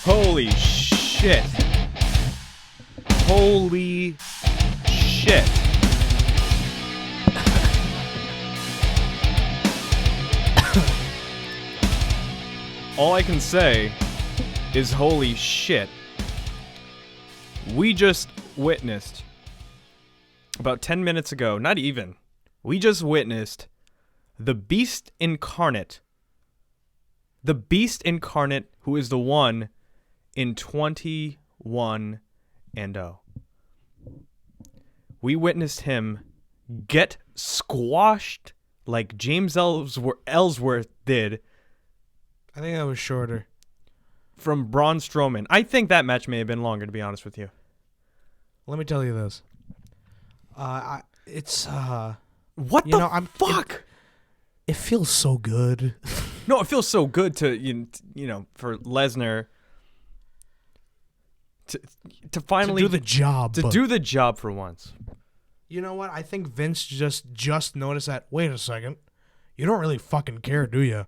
Holy shit. Holy shit. All I can say is holy shit. We just witnessed, about 10 minutes ago, not even, we just witnessed the Beast Incarnate. The Beast Incarnate, who is the one in 21-0. We witnessed him get squashed like James Ellsworth did. I think that was shorter. From Braun Strowman. I think that match may have been longer, to be honest with you. Let me tell you this. It's what you the know, fuck? It feels so good. No, it feels so good to for Lesnar to finally do the job. Do the job for once. You know what? I think Vince just noticed that. Wait a second, you don't really fucking care, do you?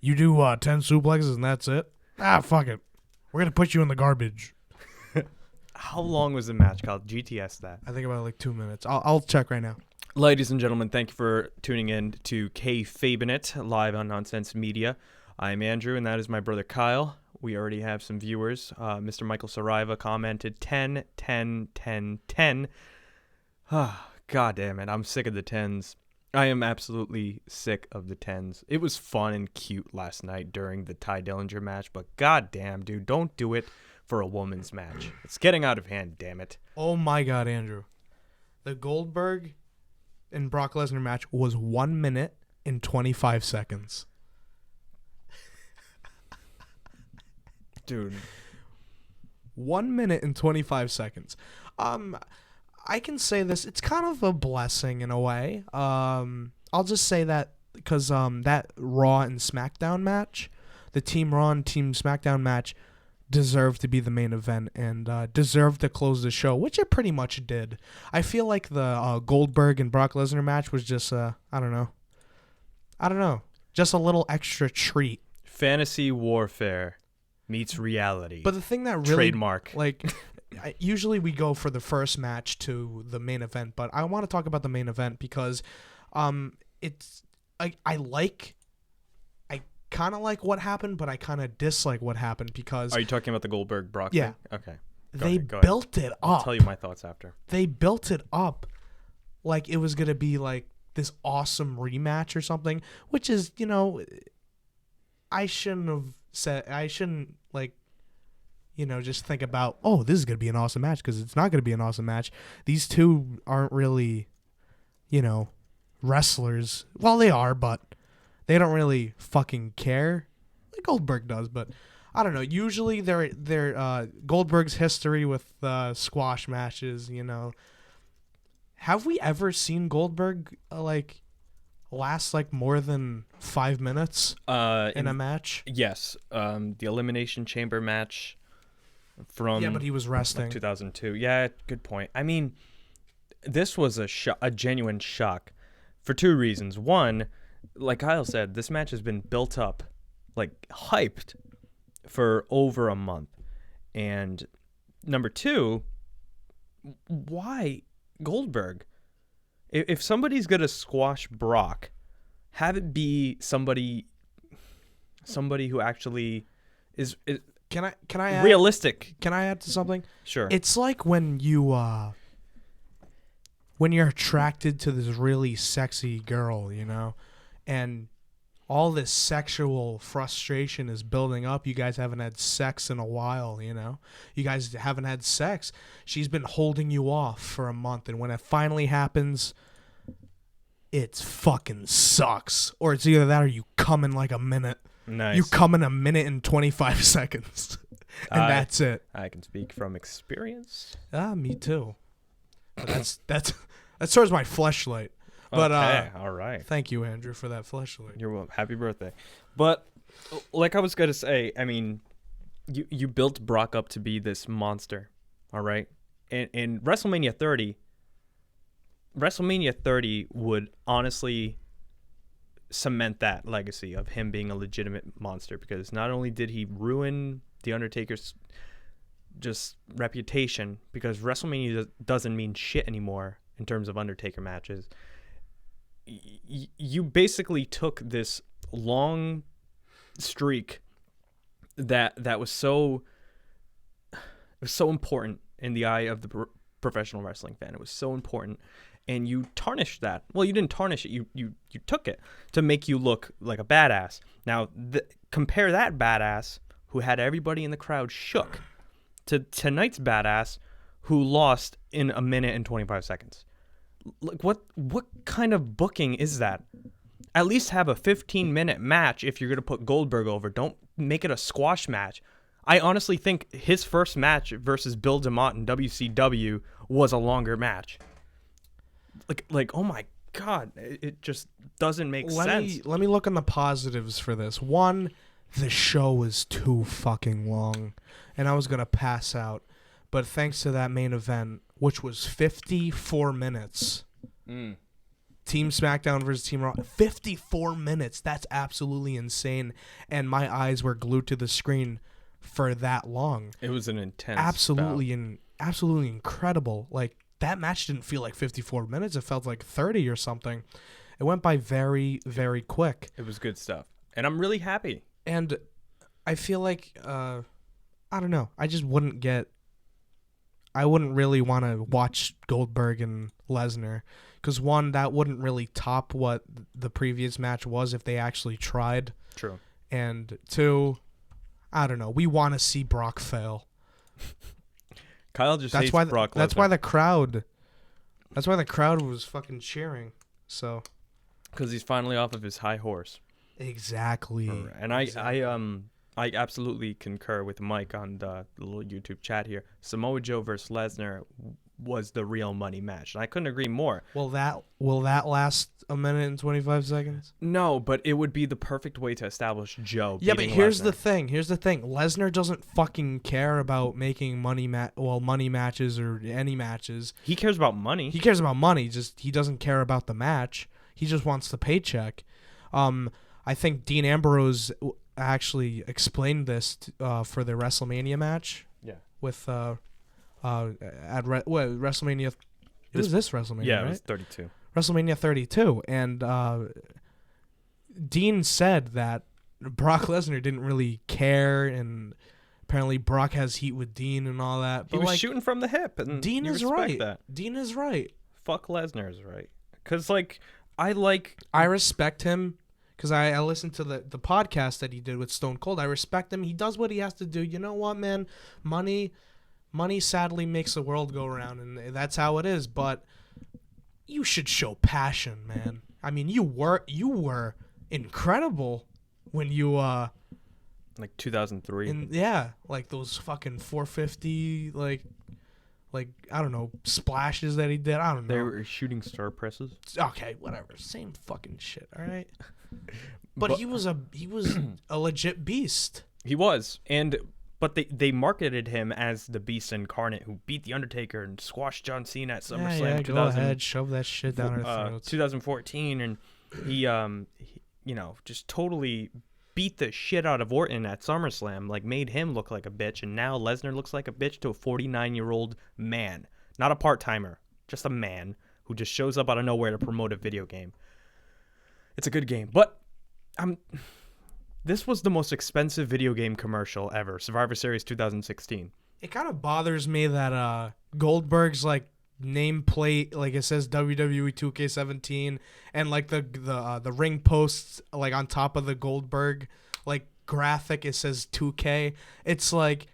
You do 10 suplexes and that's it. Fuck it. We're gonna put you in the garbage. How long was the match, Kyle? GTS that. I think about like 2 minutes. I'll check right now. Ladies and gentlemen, thank you for tuning in to Kayfabin live on Nonsense Media. I'm Andrew, and that is my brother Kyle. We already have some viewers. Mr. Michael Saraiva commented 10, 10, 10, 10. God damn it. I'm sick of the 10s. I am absolutely sick of the 10s. It was fun and cute last night during the Ty Dillinger match, but god damn, dude, don't do it for a woman's match. It's getting out of hand, damn it. Oh my god, Andrew. The Goldberg and Brock Lesnar match was 1 minute and 25 seconds. Dude. 1 minute and 25 seconds. I can say this. It's kind of a blessing in a way. I'll just say that because that Raw and SmackDown match, the Team Raw and Team SmackDown match, deserved to be the main event and deserved to close the show, which it pretty much did. I feel like the Goldberg and Brock Lesnar match was just, I don't know, just a little extra treat. Fantasy warfare meets reality. But the thing that really... Trademark. Like... Usually we go for the first match to the main event, but I want to talk about the main event because it's I kind of like what happened, but I kind of dislike what happened because... Are you talking about the Goldberg Brock Yeah. thing? Okay. They built it up. I'll tell you my thoughts after. They built it up like it was going to be like this awesome rematch or something, which is, I shouldn't just think about, this is going to be an awesome match, because it's not going to be an awesome match. These two aren't really, wrestlers. Well, they are, but they don't really fucking care. Like Goldberg does, but I don't know. Usually they're Goldberg's history with squash matches, Have we ever seen Goldberg, last more than 5 minutes in a match? Yes. The Elimination Chamber match. Yeah, but he was resting. 2002. Yeah, good point. I mean, this was a genuine shock for two reasons. One, like Kyle said, this match has been built up, hyped for over a month. And number two, why Goldberg? If somebody's going to squash Brock, have it be somebody who actually is Can I add, realistic. Can I add to something? Sure. It's like when you're attracted to this really sexy girl, and all this sexual frustration is building up. You guys haven't had sex in a while, You guys haven't had sex. She's been holding you off for a month, and when it finally happens, it fucking sucks. Or it's either that or you come in like a minute. Nice. You come in a minute and 25 seconds, and that's it. I can speak from experience. Me too. But that serves my fleshlight. But okay, all right. Thank you, Andrew, for that fleshlight. You're welcome. Happy birthday. But like I was gonna say, I mean, you built Brock up to be this monster, all right? And in WrestleMania 30 would honestly cement that legacy of him being a legitimate monster, because not only did he ruin the Undertaker's just reputation, because WrestleMania doesn't mean shit anymore in terms of Undertaker matches. You basically took this long streak that was so important in the eye of the professional wrestling fan. It was so important, and you tarnished that. Well, you didn't tarnish it. You took it to make you look like a badass. Now, compare that badass who had everybody in the crowd shook to tonight's badass who lost in a minute and 25 seconds. Like, what kind of booking is that? At least have a 15-minute match if you're going to put Goldberg over. Don't make it a squash match. I honestly think his first match versus Bill DeMott in WCW was a longer match. Like oh my God, it just doesn't make sense. Let me look on the positives for this. One, the show was too fucking long, and I was going to pass out. But thanks to that main event, which was 54 minutes. Team SmackDown versus Team Raw, 54 minutes. That's absolutely insane. And my eyes were glued to the screen for that long. It was an intense absolutely incredible. Like, that match didn't feel like 54 minutes. It felt like 30 or something. It went by very, very quick. It was good stuff. And I'm really happy. And I feel like, I don't know. I wouldn't really want to watch Goldberg and Lesnar. Because, one, that wouldn't really top what the previous match was if they actually tried. True. And, two, I don't know. We want to see Brock fail. Kyle just hates Brock Lesnar. That's why the crowd was fucking cheering. So. Because he's finally off of his high horse. Exactly. And I absolutely concur with Mike on the little YouTube chat here. Samoa Joe versus Lesnar was the real money match, and I couldn't agree more. Will that last a minute and 25 seconds? No, but it would be the perfect way to establish Joe. Yeah, but here's the thing. Lesnar doesn't fucking care about making money matches or any matches. He cares about money. He cares about money. Just he doesn't care about the match. He just wants the paycheck. I think Dean Ambrose actually explained this for the WrestleMania match. Yeah. With at WrestleMania. It was this WrestleMania, yeah, right? It was 32. WrestleMania 32, and Dean said that Brock Lesnar didn't really care, and apparently Brock has heat with Dean and all that. But he was shooting from the hip, and Dean is right. Dean is right. Fuck Lesnar is right. Because, I respect him. Because I listened to the podcast that he did with Stone Cold. I respect him. He does what he has to do. You know what, man? Money sadly makes the world go around, and that's how it is. But you should show passion, man. I mean, you were incredible when you like 2003. Like those fucking 450 like I don't know, splashes that he did. I don't know. They were shooting star presses. Okay, whatever. Same fucking shit, all right? But he was a legit beast. He was. But they marketed him as the beast incarnate who beat the Undertaker and squashed John Cena at SummerSlam. Yeah, go ahead, shove that shit down our throats. 2014, and he just totally beat the shit out of Orton at SummerSlam, like made him look like a bitch, and now Lesnar looks like a bitch to a 49-year-old man. Not a part-timer, just a man who just shows up out of nowhere to promote a video game. It's a good game, but this was the most expensive video game commercial ever, Survivor Series 2016. It kind of bothers me that Goldberg's like nameplate, like it says WWE 2K17, and like the ring posts like on top of the Goldberg like graphic, it says 2K. It's like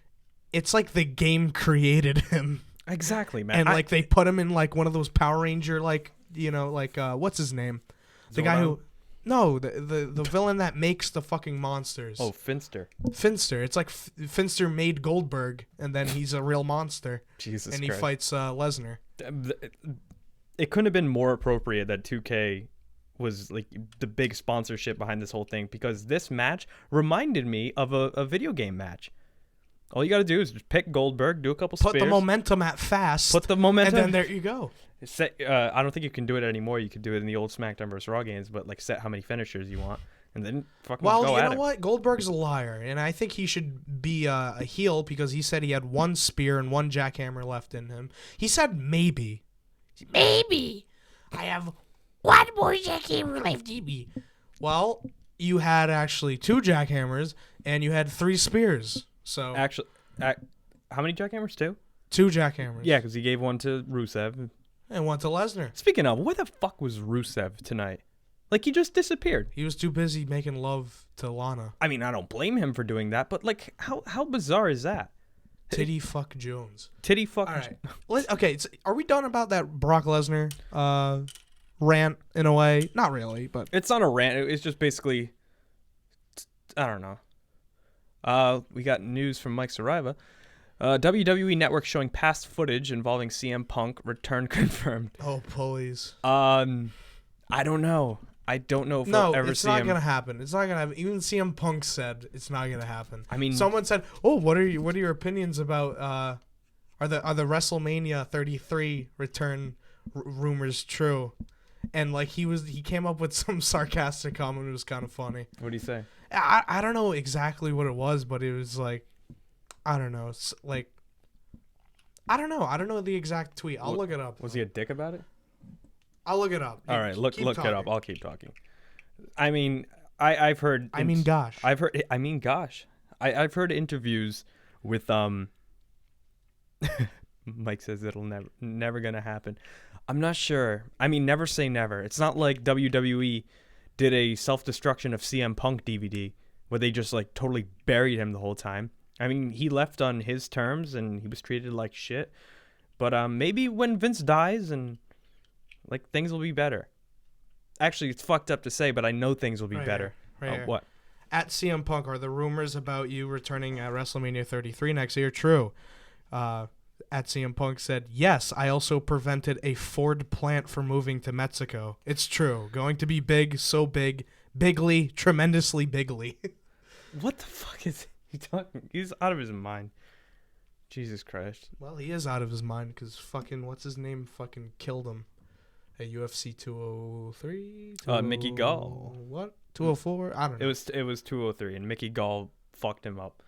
the game created him. Exactly, man. And like they put him in like one of those Power Ranger what's his name? The guy who the villain that makes the fucking monsters. Oh, Finster. It's like Finster made Goldberg, and then he's a real monster. Jesus and Christ. He fights Lesnar. It couldn't have been more appropriate that 2K was like the big sponsorship behind this whole thing, because this match reminded me of a video game match. All you got to do is just pick Goldberg, do a couple spears. Put the momentum at fast. Put the momentum. And then there you go. I don't think you can do it anymore. You could do it in the old SmackDown vs. Raw games, but like set how many finishers you want. and then fucking Well, go you at know it. what? Goldberg's a liar, and I think he should be a heel because he said he had one spear and one jackhammer left in him. He said maybe. Maybe. I have one more jackhammer left in me. Well, you had actually 2 jackhammers, and you had 3 spears. So Actually, how many jackhammers? 2? 2 jackhammers. Yeah, because he gave one to Rusev. And one to Lesnar. Speaking of, where the fuck was Rusev tonight? Like, he just disappeared. He was too busy making love to Lana. I mean, I don't blame him for doing that, but, like, how bizarre is that? Titty fuck Jones. Titty fuck. All right. Okay, are we done about that Brock Lesnar rant in a way? Not really, but It's not a rant. It's just basically, I don't know. We got news from Mike Saraiva. WWE Network showing past footage involving CM Punk. Return confirmed. oh please. I don't know. I don't know if No, we'll ever it's see not him. gonna happen. It's not gonna happen. Even CM Punk said it's not gonna happen. I mean, Someone said, "Oh, what are your opinions about are the WrestleMania 33 return rumors true?" And like he came up with some sarcastic comment. It was kind of funny. what do you say? I don't know exactly what it was, but it was like, I don't know. It's like, I don't know. I don't know the exact tweet. I'll look it up. Was he a dick about it? I'll look it up. All right, look Keep it up. talking. I'll keep talking. I mean, I've heard. I mean, gosh. I've heard. I mean, gosh. I've heard interviews with Mike says it'll never gonna happen. I'm not sure. I mean, never say never. It's not like WWE did a self-destruction of CM Punk DVD where they just like totally buried him the whole time. I mean, he left on his terms and he was treated like shit. But maybe when Vince dies and like things will be better. Actually, it's fucked up to say, but I know things will be Right better. here, right here. What? At CM Punk, are the rumors about you returning at WrestleMania 33 next year true? At CM Punk said, yes, I also prevented a Ford plant from moving to Mexico. It's true. Going to be big, so big, bigly, tremendously bigly. What the fuck is he talking? He's out of his mind. Jesus Christ. Well, he is out of his mind because fucking, what's his name, fucking killed him at UFC 203? Mickey Gall. What? 204? I don't know. It was 203, and Mickey Gall fucked him up.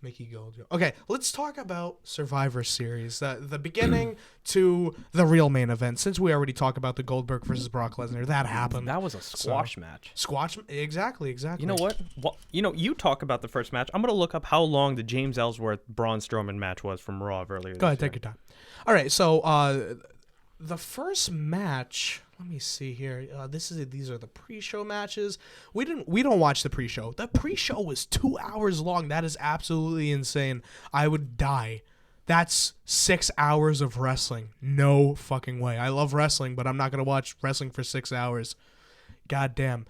Mickey Gold. Okay, let's talk about Survivor Series. The beginning to the real main event. Since we already talked about the Goldberg versus Brock Lesnar, that happened. That was a squash match. Squash? Exactly. You know what? Well, you talk about the first match. I'm gonna look up how long the James Ellsworth Braun Strowman match was from Raw earlier. Go ahead, take your time. All right, so the first match. Let me see here. These are the pre-show matches. We don't watch the pre-show. The pre-show was 2 hours long. That is absolutely insane. I would die. That's 6 hours of wrestling. No fucking way. I love wrestling, but I'm not gonna watch wrestling for 6 hours. God damn.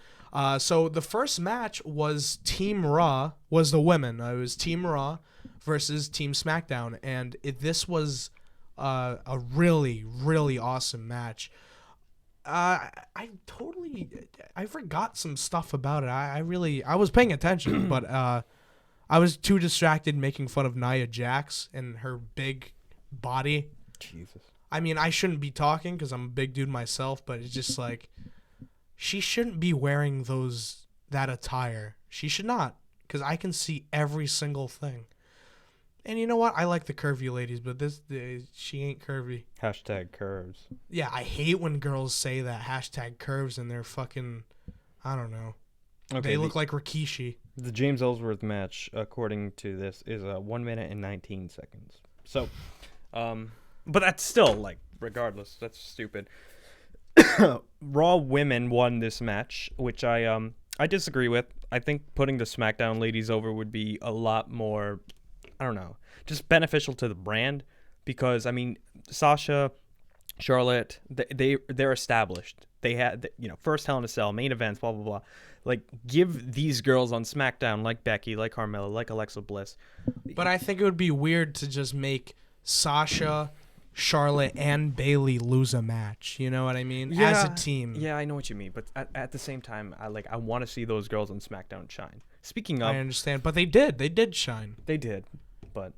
So the first match was Team Raw. Was the women. It was Team Raw versus Team SmackDown, and this was a really, really awesome match. I forgot some stuff about it. I was paying attention, but I was too distracted making fun of Nia Jax and her big body. Jesus. I mean, I shouldn't be talking because I'm a big dude myself, but it's just like she shouldn't be wearing that attire. She should not, because I can see every single thing. And you know what? I like the curvy ladies, but she ain't curvy. Hashtag curves. Yeah, I hate when girls say that hashtag curves and they're fucking, I don't know. Okay, they look like Rikishi. The James Ellsworth match, according to this, is 1 minute and 19 seconds. So, but that's still, like, regardless, that's stupid. Raw women won this match, which I disagree with. I think putting the SmackDown ladies over would be a lot more, I don't know, just beneficial to the brand, because I mean, Sasha, Charlotte, they're established. They had, first Hell in a Cell, main events, blah blah blah. Like, give these girls on SmackDown, like Becky, like Carmella, like Alexa Bliss. But I think it would be weird to just make Sasha, Charlotte, and Bayley lose a match. You know what I mean? Yeah, as a team. Yeah, I know what you mean. But at the same time, I want to see those girls on SmackDown shine. Speaking of, I understand, but they did shine. They did. But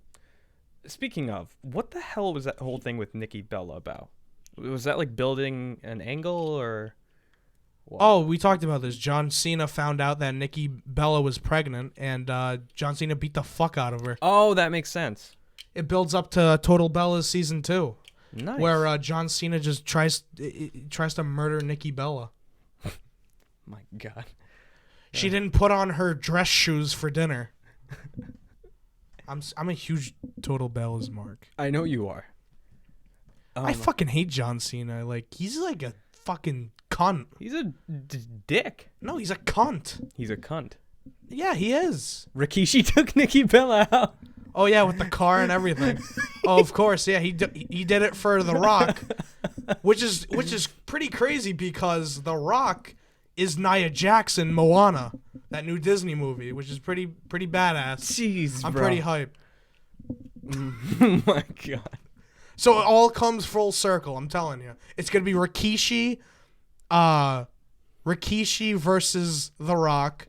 speaking of, what the hell was that whole thing with Nikki Bella about? Was that like building an angle, or? Oh, we talked about this. John Cena found out that Nikki Bella was pregnant, and John Cena beat the fuck out of her. Oh, that makes sense. It builds up to Total Bellas season 2, Nice. where John Cena just tries to murder Nikki Bella. My God. She didn't put on her dress shoes for dinner. I'm a huge Total Bellas mark. I know you are. I fucking hate John Cena. Like, he's like a fucking cunt. He's a dick. No, he's a cunt. He's a cunt. Yeah, he is. Rikishi took Nikki Bella out. Oh yeah, with the car and everything. Oh, of course, yeah. He did it for The Rock, which is pretty crazy because The Rock is Nia Jax in Moana, that new Disney movie, which is pretty badass. Jeez, I'm bro. pretty hyped. Oh my God. So it all comes full circle. I'm telling you, it's gonna be Rikishi versus The Rock,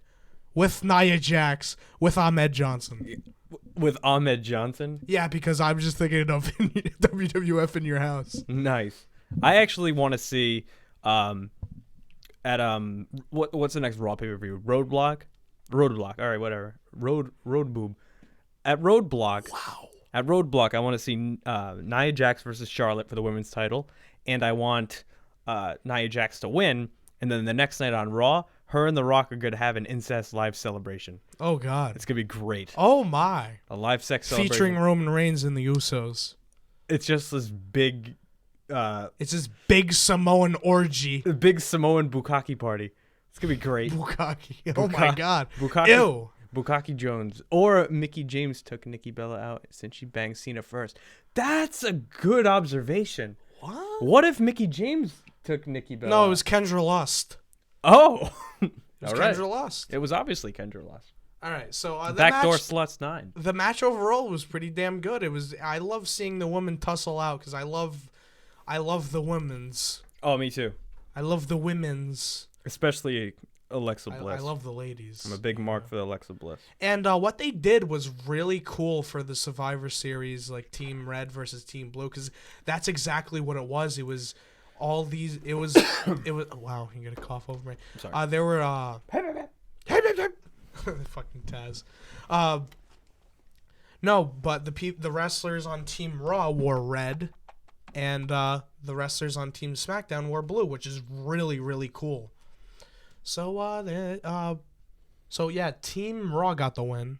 with Nia Jax, with Ahmed Johnson. With Ahmed Johnson? Yeah, because I'm just thinking of WWF in your house. Nice. I actually want to see what's the next Raw pay-per-view? Roadblock? Roadblock. All right, whatever. Road boob. At Roadblock. Wow. At Roadblock, I want to see Nia Jax versus Charlotte for the women's title, and I want Nia Jax to win, and then the next night on Raw, her and The Rock are going to have an incest live celebration. Oh, God. It's going to be great. Oh, my. A live sex celebration. Featuring Roman Reigns and the Usos. It's just this big... It's this big Samoan orgy. The big Samoan bukkake party. It's going to be great. Bukkake. Oh, my God. Bukkake. Ew. Bukkake Jones. Or Mickey James took Nikki Bella out since she banged Cena first. That's a good observation. What? What if Mickey James took Nikki Bella No, out? it was Kendra Lust. Oh. It was All right. Kendra Lust. It was obviously Kendra Lust. All right, so the Backdoor match, Sluts 9. the match overall was pretty damn good. I love seeing the women tussle out because I love the women's. Oh, me too. I love the women's. Especially Alexa Bliss. I love the ladies. I'm a big mark for Alexa Bliss. And what they did was really cool for the Survivor Series, like Team Red versus Team Blue, because that's exactly what it was. It was all these. It was. Wow, you got a cough over me. I'm sorry. There were. Fucking Taz. No, but the wrestlers on Team Raw wore red, and the wrestlers on Team SmackDown wore blue, which is really, really cool. So yeah, Team Raw got the win,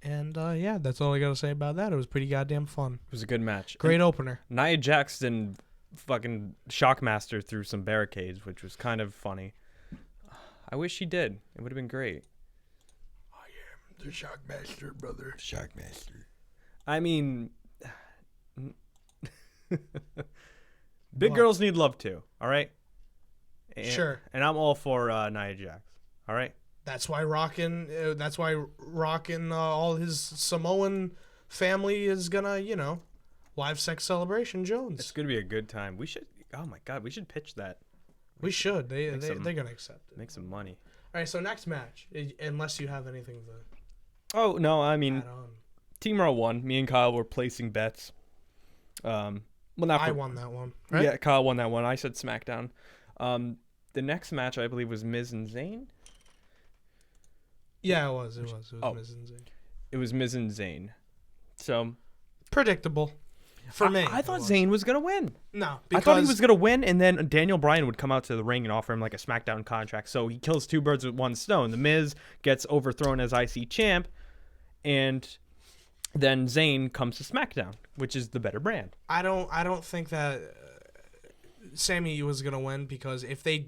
and yeah, that's all I gotta say about that. It was pretty goddamn fun. It was a good match. Great And opener. Nia Jax didn't fucking Shockmaster through some barricades, which was kind of funny. I wish she did. It would have been great. I am the Shockmaster, brother. Shockmaster. I mean, big What? girls need love too. All right. Sure. And I'm all for Nia Jax. All right. That's why Rockin' all his Samoan family is gonna, live sex celebration Jones. It's gonna be a good time. We should. Oh my God, we should pitch that. We should. They're some- gonna accept it. Make some money. All right. So next match, unless you have anything to Oh no, I mean, add on. Team Raw won. Me and Kyle were placing bets. Well, not I for, won that one. Right? Yeah, Kyle won that one. I said SmackDown. The next match I believe was Miz and Zayn. Yeah, it was. It was Oh. Miz and Zayn. It was Miz and Zayn. So Predictable. For me. I thought it was. Zayn was gonna win. No, I thought he was gonna win, and then Daniel Bryan would come out to the ring and offer him like a SmackDown contract. So he kills two birds with one stone. The Miz gets overthrown as IC champ, and then Zayn comes to SmackDown, which is the better brand. I don't think that Sammy was gonna win because if they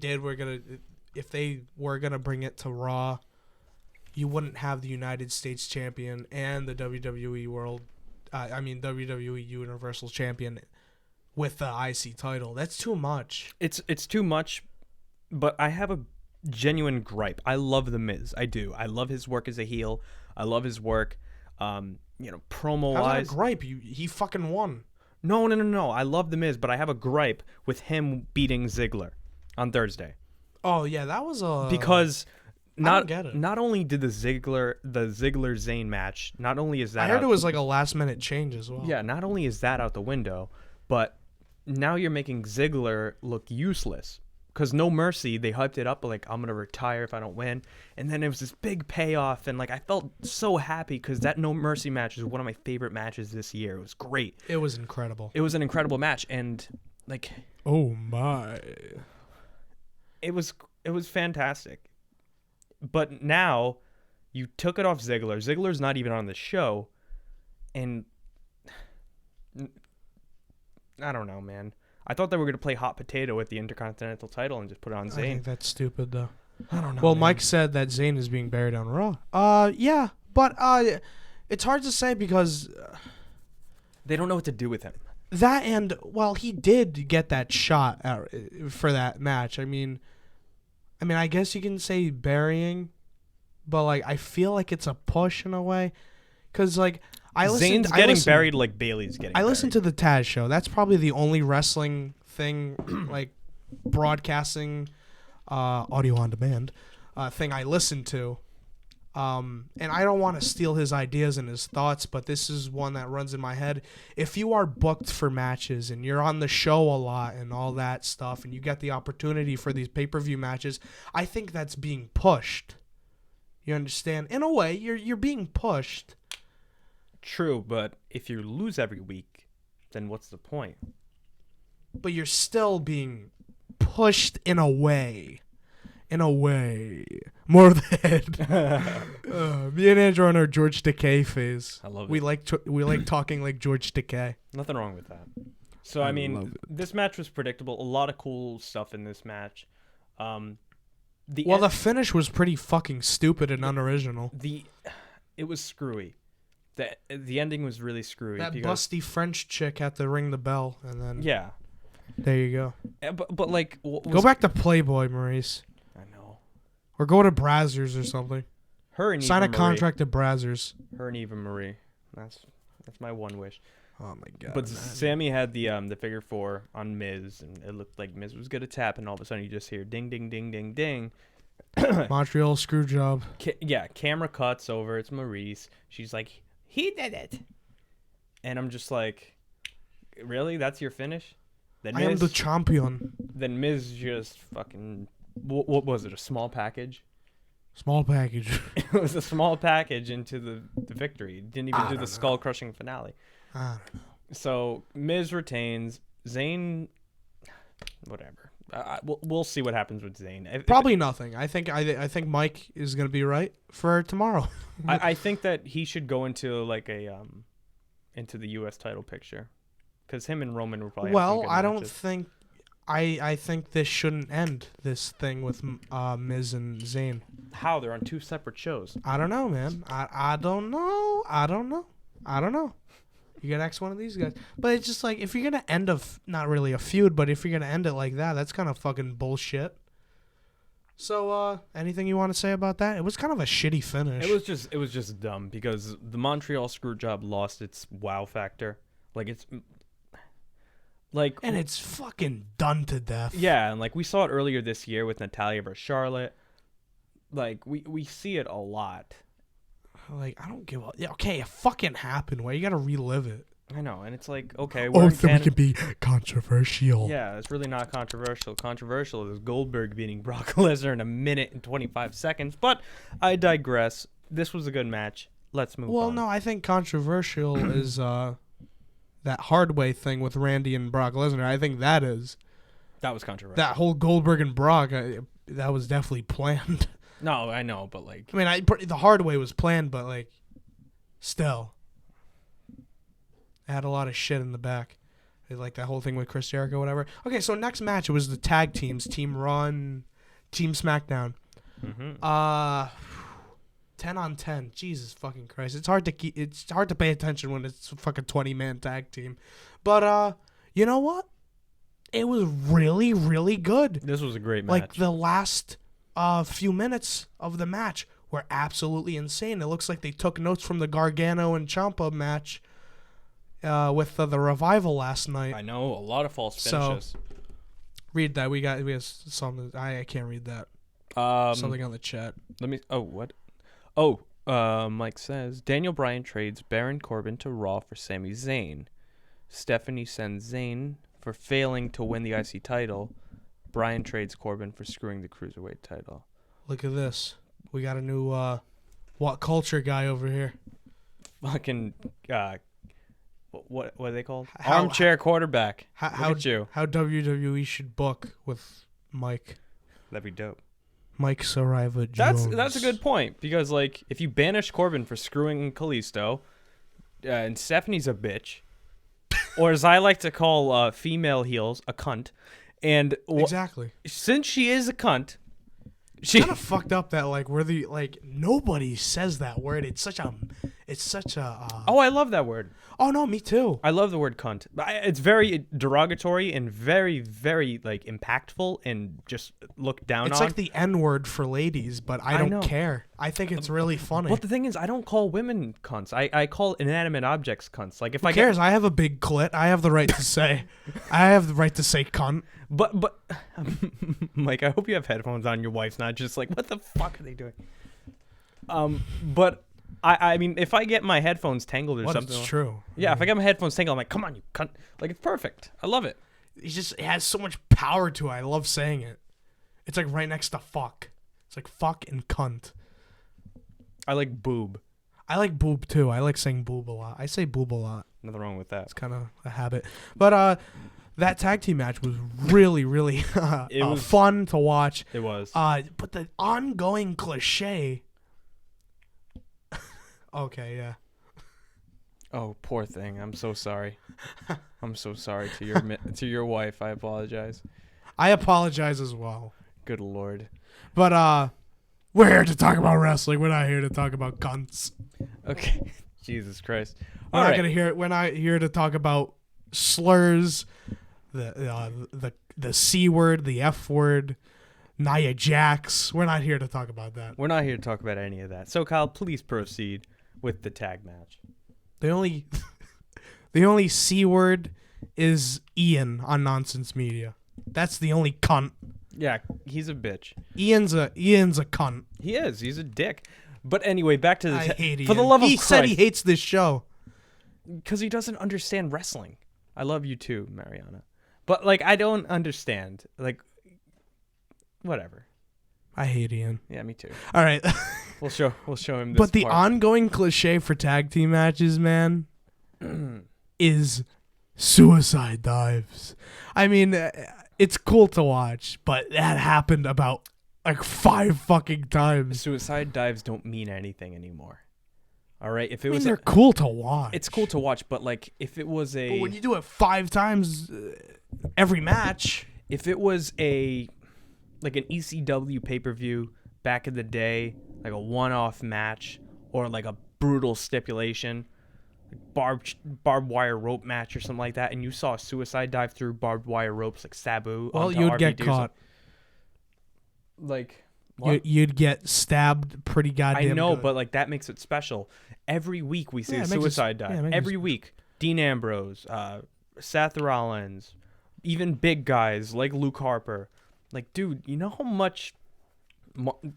were gonna bring it to Raw, you wouldn't have the United States champion and the WWE WWE Universal Champion with the IC title. That's too much. It's too much, but I have a genuine gripe. I love the Miz. I do. I love his work as a heel. I love his work. Promo How's that a wise. gripe? He fucking won. No. I love the Miz, but I have a gripe with him beating Ziggler on Thursday. Oh yeah, that was a Because I don't get it. not only did the Ziggler Zayn match, not only is that I heard out, it was like a last minute change as well. yeah, not only is that out the window, but now you're making Ziggler look useless because No Mercy, they hyped it up like, I'm gonna retire if I don't win, and then it was this big payoff, and like I felt so happy because that No Mercy match is one of my favorite matches this year. It was great. It was incredible. It was an incredible match, and like, oh my, it was fantastic. But now you took it off Ziggler. Ziggler's not even on the show, and I don't know, man. I thought they were going to play hot potato with the Intercontinental title and just put it on I Zayn. think that's stupid though. I don't know. Well, man. Mike said that Zayn is being buried on Raw. Yeah, but it's hard to say because they don't know what to do with him. that and well, he did get that shot for that match. I mean, I guess you can say burying, but like I feel like it's a push in a way, because like Zayn's getting buried like Bailey's getting. I listened buried. to the Taz show. That's probably the only wrestling thing like broadcasting, audio on demand, thing I listen to. And I don't want to steal his ideas and his thoughts, but this is one that runs in my head. If you are booked for matches and you're on the show a lot and all that stuff, and you get the opportunity for these pay-per-view matches, I think that's being pushed. You understand? In a way, you're being pushed. True, but if you lose every week, then what's the point? But you're still being pushed in a way. More than me and Andrew on our George Takei phase. I love it. We like talking like George Takei. Nothing wrong with that. So I mean, this match was predictable. A lot of cool stuff in this match. The finish was pretty fucking stupid and unoriginal. It was screwy. The ending was really screwy. That busty French chick had to ring the bell, and then yeah, there you go. But like, go back to Playboy, Maurice. I know. Or go to Brazzers or something. Her and sign Eva a contract at Brazzers. Her and Eva Marie. That's my one wish. Oh my god. But man. Sammy had the figure 4 on Miz, and it looked like Miz was gonna tap, and all of a sudden you just hear ding ding ding ding ding. Montreal screw job. Camera cuts over. It's Maurice. She's like, he did it, and I'm just like, really? That's your finish? Then I am the champion. Then Miz just fucking, what was it? A small package? Small package. It was a small package into the victory. Didn't even do the skull crushing finale. I don't know. So Miz retains. Zayn, whatever. We'll see what happens with Zayn. Probably nothing. I think Mike is gonna be right for tomorrow. I think that he should go into like into the U.S. title picture, because him and Roman will probably. Well, have some good I matches. don't think. I think this shouldn't end, this thing with Miz and Zayn. How? They're on 2 separate shows. I don't know, man. I don't know. You gotta ask one of these guys. But it's just like, if you're gonna end not really a feud, but if you're gonna end it like that, that's kind of fucking bullshit. So, anything you want to say about that? It was kind of a shitty finish. It was just dumb, because the Montreal Screwjob lost its wow factor. And it's fucking done to death. Yeah, and like we saw it earlier this year with Natalya versus Charlotte. Like we see it a lot. Like, I don't give a... Yeah, okay, it fucking happened. Why you gotta relive it? I know, and it's like, okay, Oh, so we can be controversial. Yeah, it's really not controversial. Controversial is Goldberg beating Brock Lesnar in 1 minute and 25 seconds. But I digress. This was a good match. Let's move on. Well, no, I think controversial is that hard way thing with Randy and Brock Lesnar. I think that was controversial. That whole Goldberg and Brock, that was definitely planned. No, I know, but like... I mean, the hard way was planned, but like, still. It had a lot of shit in the back. Like that whole thing with Chris Jericho, whatever. Okay, so next match, it was the tag teams, Team Raw and Team SmackDown. 10 on 10. Jesus fucking Christ. It's hard to pay attention when it's a fucking 20-man tag team. But you know what? It was really, really good. This was a great match. Like, the last few minutes of the match were absolutely insane. It looks like they took notes from the Gargano and Ciampa match with the Revival last night. I know, a lot of false finishes. So, read that. We got something. I can't read that. Something on the chat. Let me... Oh, what? Mike says, Daniel Bryan trades Baron Corbin to Raw for Sami Zayn. Stephanie sends Zayn for failing to win the IC title Bryan trades Corbin for screwing the cruiserweight title. Look at this. We got a new what culture guy over here. Fucking what are they called? Armchair quarterback. Look at you. How WWE should book with Mike. That'd be dope. Mike Saraiva Jones. That's a good point, because like if you banish Corbin for screwing Kalisto, and Stephanie's a bitch, or as I like to call female heels, a cunt, and exactly, since she is a cunt, she kind of fucked up that like nobody says that word. It's such a oh, I love that word. Oh no, me too. I love the word cunt. It's very derogatory and very, very like impactful and just looked down on. It's like the N word for ladies, but I don't care. I think it's really funny. But the thing is, I don't call women cunts. I call inanimate objects cunts. Like if Who cares? I have a big clit. I have the right to say. I have the right to say cunt. But Mike, I hope you have headphones on. Your wife's not just like, what the fuck are they doing? But I mean, if I get my headphones tangled or something. It's true. Yeah, if I get my headphones tangled, I'm like, come on, you cunt. Like, it's perfect. I love it. It has so much power to it. I love saying it. It's like right next to fuck. It's like fuck and cunt. I like boob. I like boob too. I like saying boob a lot. I say boob a lot. Nothing wrong with that. It's kind of a habit. But that tag team match was really, really it was fun to watch. It was. But the ongoing cliche. Okay, yeah. Oh, poor thing. I'm so sorry. I'm so sorry to your wife. I apologize. I apologize as well. Good Lord. But we're here to talk about wrestling. We're not here to talk about cunts. Okay. Jesus Christ. We're not here to talk about slurs, the C word, the F word, Nia Jax. We're not here to talk about that. We're not here to talk about any of that. So, Kyle, please proceed with the tag match. The only C word is Ian on Nonsense Media. That's the only cunt. Yeah, he's a bitch. Ian's a cunt. He is. He's a dick. But anyway, back to the I hate Ian. For the love of Christ. He said he hates this show because he doesn't understand wrestling. I love you too, Mariana. But like, I don't understand. Like, whatever. I hate Ian. Yeah, me too. All right. We'll show him this. But the part. ongoing cliche for tag team matches, man, is suicide dives. I mean, it's cool to watch, but that happened about like 5 fucking times. Suicide dives don't mean anything anymore. All right, if it they're cool to watch. It's cool to watch, but like if it was but when you do it 5 times every match, if it was like an ECW pay-per-view back in the day, like a one-off match or like a brutal stipulation, like barbed wire rope match or something like that, and you saw a suicide dive through barbed wire ropes like Sabu. Well, you'd get caught. Like you'd get stabbed pretty goddamn. I know, good. but like that makes it special. Every week we see a suicide dive. Every week, Dean Ambrose, Seth Rollins, even big guys like Luke Harper. Like, dude, you know how much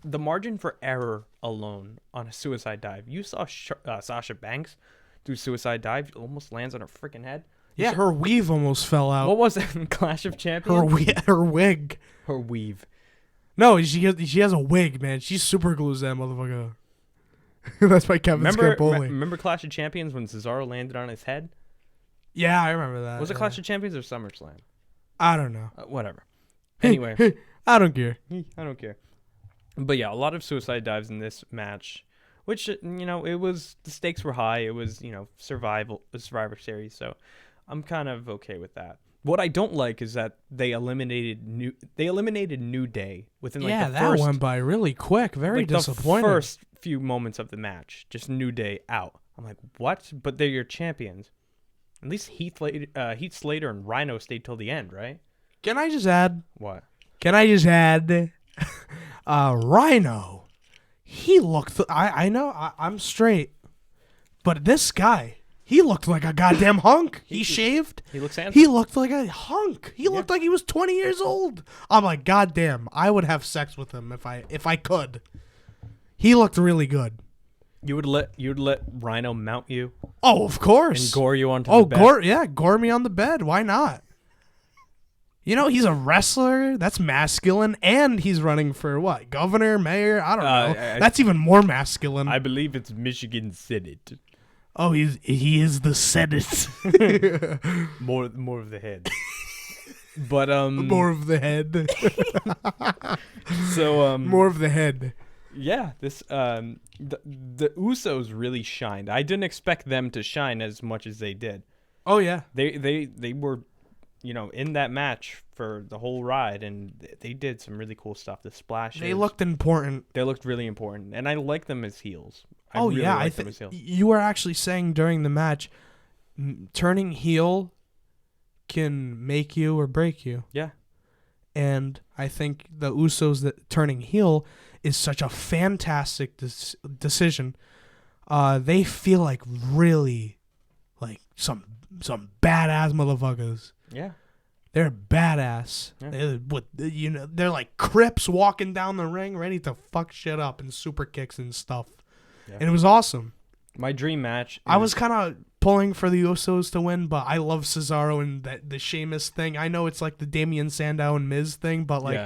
the margin for error alone on a suicide dive? You saw Sasha Banks do suicide dive, almost lands on her freaking head. Yeah, her weave almost fell out. What was it in Clash of Champions? Her wig. Her weave. No, she has a wig, man. She super glues that motherfucker. That's why Kevin Scarpoli. Remember Clash of Champions when Cesaro landed on his head? Yeah, I remember that. Was it Clash of Champions or SummerSlam? I don't know. Whatever. Anyway. I don't care. I don't care. But yeah, a lot of suicide dives in this match, which, you know, the stakes were high. It was, you know, Survivor Series, so I'm kind of okay with that. What I don't like is that they eliminated New Day within like the first. Yeah, that went by really quick. Very disappointing. The first few moments of the match, just New Day out. I'm like, what? But they're your champions. At least Heath Slater and Rhino stayed till the end, right? Can I just add? What? Can I just add? Rhino. He looked. I know. I'm straight, but this guy. He looked like a goddamn hunk. He shaved. He looks handsome. He looked like a hunk. He looked like he was 20 years old. I'm like, goddamn, I would have sex with him if I could. He looked really good. You'd let Rhino mount you? Oh, of course. And gore you onto the bed? Gore me on the bed. Why not? You know, he's a wrestler. That's masculine. And he's running for what? Governor, mayor? I don't know. That's even more masculine. I believe it's Michigan Senate. Oh, he is the Senate. More of the head. But more of the head. So more of the head. Yeah, this the Usos really shined. I didn't expect them to shine as much as they did. Oh yeah. They were, in that match for the whole ride, and they did some really cool stuff. The splashes. They looked important. They looked really important, and I like them as heels. I think you were actually saying during the match, turning heel can make you or break you. Yeah. And I think the Usos that turning heel is such a fantastic decision. They feel like really like some badass motherfuckers. Yeah. They're badass. Yeah. They're like Crips walking down the ring ready to fuck shit up and super kicks and stuff. Yeah. And it was awesome. My dream match. I was kind of pulling for the Usos to win, but I love Cesaro and the Sheamus thing. I know it's like the Damian Sandow and Miz thing, but like,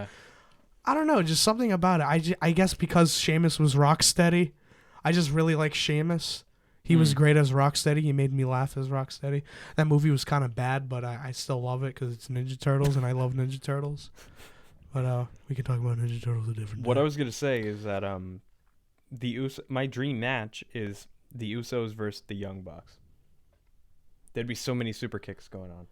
I don't know, just something about it. I guess because Sheamus was Rocksteady, I just really like Sheamus. He was great as Rocksteady. He made me laugh as Rocksteady. That movie was kind of bad, but I still love it because it's Ninja Turtles, and I love Ninja Turtles. But we can talk about Ninja Turtles a different time. What I was gonna say is that my dream match is the Usos versus the Young Bucks. There'd be so many super kicks going on.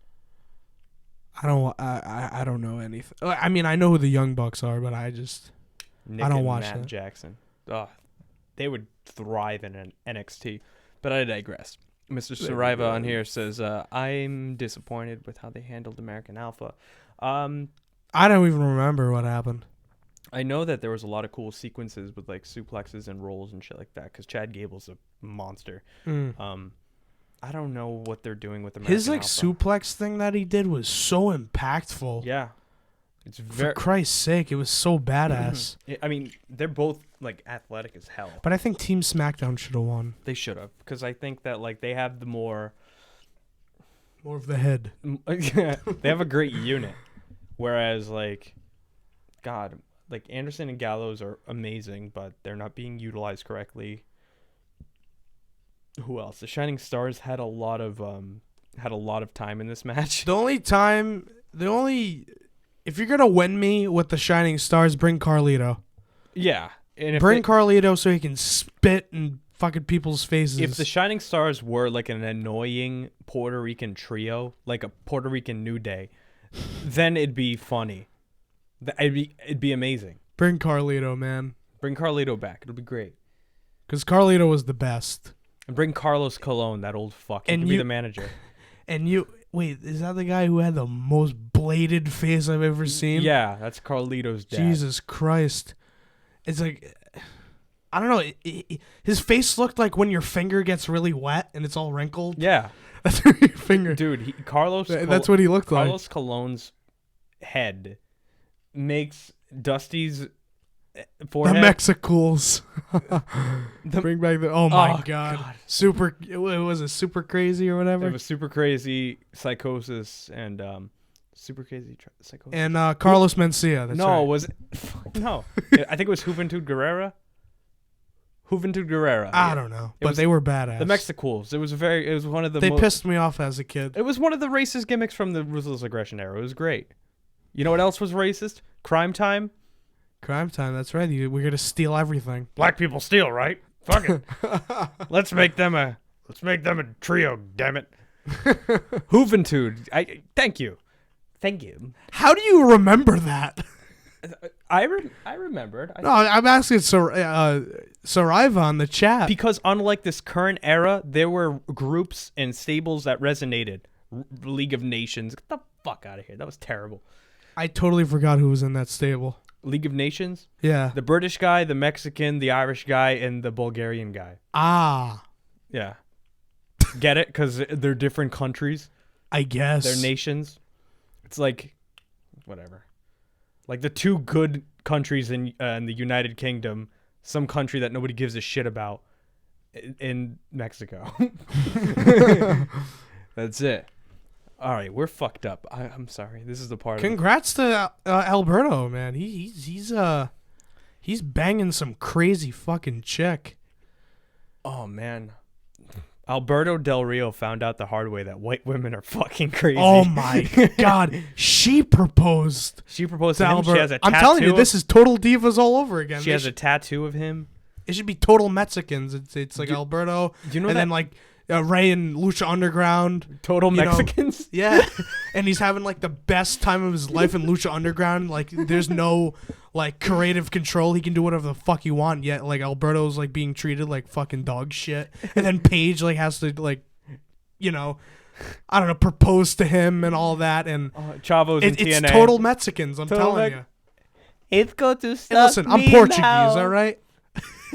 I don't know anything. I mean, I know who the Young Bucks are, but I don't watch Matt that. Jackson. They would thrive in an NXT. But I digress. Mr. Saraiva on here says, I'm disappointed with how they handled American Alpha. I don't even remember what happened. I know that there was a lot of cool sequences with like suplexes and rolls and shit like that because Chad Gable's a monster. I don't know what they're doing with American His Alpha. suplex thing that he did was so impactful. Yeah. It's For Christ's sake, it was so badass. I mean, they're both like athletic as hell. But I think Team SmackDown should have won. They should have, because I think that like they have the more of the head. They have a great unit, whereas like Anderson and Gallows are amazing, but they're not being utilized correctly. Who else? The Shining Stars had a lot of time in this match. If you're gonna win me with the Shining Stars, bring Carlito. Yeah, and bring Carlito so he can spit in fucking people's faces. If the Shining Stars were like an annoying Puerto Rican trio, like a Puerto Rican New Day, then it'd be funny. It'd be amazing. Bring Carlito, man. Bring Carlito back. It'll be great. Because Carlito was the best. And bring Carlos Colon, that old fuck. He could be the manager. Wait, is that the guy who had the most bladed face I've ever seen? Yeah, that's Carlito's dad. Jesus Christ. It's like, I don't know. His face looked like when your finger gets really wet and it's all wrinkled. Yeah. That's your finger. Dude, that's what he looked like. Carlos Colon's head makes Dusty's forehead. The Mexicools. Bring back the. Oh my God. Super. Was it Super Crazy or whatever? It was Super Crazy Psychosis and Super Crazy Psychosis. And Carlos Mencia. That's right. Was it? No. I think it was Juventud Guerrera. I don't know, but they were badass. The Mexicools. It was one of the. They pissed me off as a kid. It was one of the racist gimmicks from the Ruthless Aggression era. It was great. You know what else was racist? Crime Time. Crime Time. That's right. We're gonna steal everything. Black people steal, right? Fuck it. Let's make them a trio. Damn it. Juventud. Thank you. How do you remember that? I remembered. No, I'm asking Saraiva on the chat. Because unlike this current era, there were groups and stables that resonated. League of Nations. Get the fuck out of here. That was terrible. I totally forgot who was in that stable. League of Nations? Yeah. The British guy, the Mexican, the Irish guy, and the Bulgarian guy. Ah. Yeah. Get it? Because they're different countries. I guess. They're nations. It's like, whatever. Like the two good countries in the United Kingdom, some country that nobody gives a shit about in Mexico. That's it. All right, we're fucked up. I'm sorry. This is the part. Congrats to Alberto, man. He's banging some crazy fucking chick. Oh man, Alberto Del Rio found out the hard way that white women are fucking crazy. Oh my god, she proposed. She proposed to him. Alberto. She has a tattoo. I'm telling you, this is total divas all over again. She has a tattoo of him. It should be total Mexicans. It's like Alberto, Do you know and that? then like Ray and Lucha Underground. Total you know, Mexicans. Yeah, and he's having like the best time of his life in Lucha Underground. Like there's no like creative control. He can do whatever the fuck he want. Yet like Alberto's like being treated like fucking dog shit. And then Paige like has to like, I don't know, propose to him and all that. And Chavo's in TNA. it's total Mexicans. I'm Total telling you. It's going to Hey, stop. listen, I'm Portuguese, all right.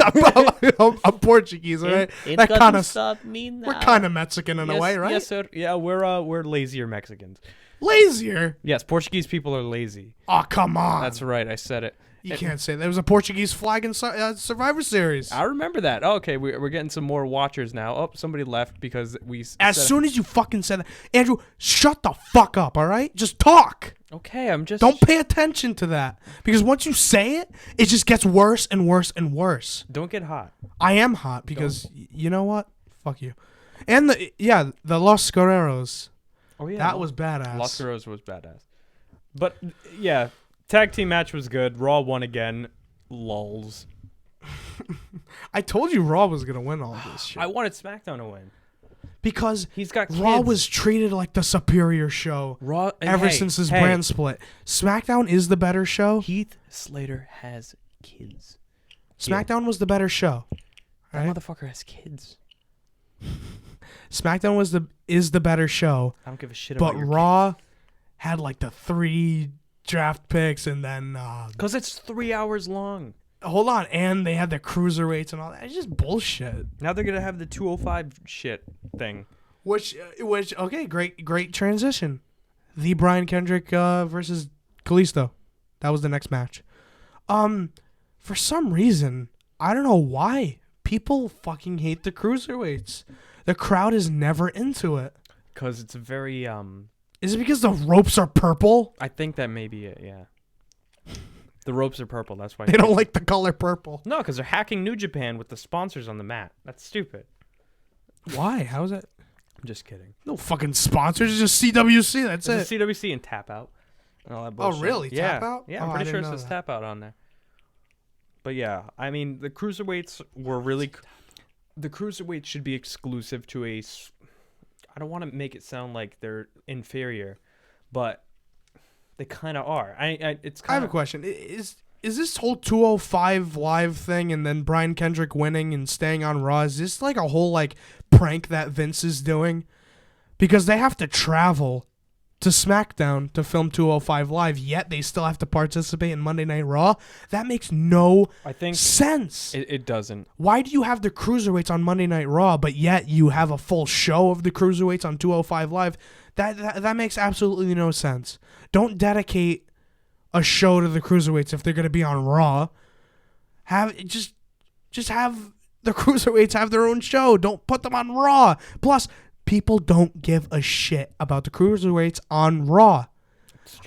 I'm Portuguese, all right. It's That going kind to of stop me now. we're kind of Mexican in a way, right? Yes, sir. Yeah, we're lazier Mexicans. Lazier. Yes, Portuguese people are lazy. Oh, come on. That's right. I said it. You can't say that. There was a Portuguese flag in Survivor Series. I remember that. Oh, okay, we're getting some more watchers now. Oh, somebody left because we. As soon as you fucking said that, Andrew, shut the fuck up, all right? Just talk. Okay, I'm just. Don't pay attention to that. Because once you say it, it just gets worse and worse and worse. Don't get hot. I am hot because, you know what? Fuck you. And the Los Guerreros. Oh, yeah. That was badass. Los Guerreros was badass. But, yeah, tag team match was good. Raw won again. Lulz. I told you Raw was going to win all this shit. I wanted SmackDown to win. Because He's got Raw kids. was treated like the superior show Raw ever since his brand split. SmackDown is the better show. Heath Slater has kids. SmackDown was the better show. That Right? motherfucker has kids. SmackDown is the better show, I don't give a shit but about your Raw had like the 3 draft picks and then because it's 3 hours long. hold on, and they had the cruiserweights and all that. It's just bullshit. Now they're gonna have the 205 shit thing. Which okay, great transition. The Brian Kendrick versus Kalisto. That was the next match. For some reason, I don't know why people fucking hate the cruiserweights. The crowd is never into it. Because it's very Is it because the ropes are purple? I think that may be it. Yeah. The ropes are purple. That's why They don't like the color purple. No, because they're hacking New Japan with the sponsors on the mat. That's stupid. Why? How is that? I'm just kidding. No fucking sponsors. It's just CWC. That's It's it. a CWC and Tap Out. And all that Oh, bullshit. really? Yeah. Tap Out? Yeah, I'm Oh, I pretty sure didn't it know says that. Tap Out on there. But yeah, I mean, the cruiserweights were really. The cruiserweights should be exclusive to a. I don't want to make it sound like they're inferior, but they kind of are. It's I have kind a question. Is this whole 205 live thing and then Brian Kendrick winning and staying on Raw, is this like a whole like prank that Vince is doing? Because they have to travel to SmackDown to film 205 live, yet they still have to participate in Monday Night Raw. That makes no I think sense. it doesn't. Why do you have the cruiserweights on Monday Night Raw, but yet you have a full show of the cruiserweights on 205 live? That makes absolutely no sense. Don't dedicate a show to the cruiserweights if they're going to be on Raw. Just have the cruiserweights have their own show. Don't put them on Raw. Plus, people don't give a shit about the cruiserweights on Raw.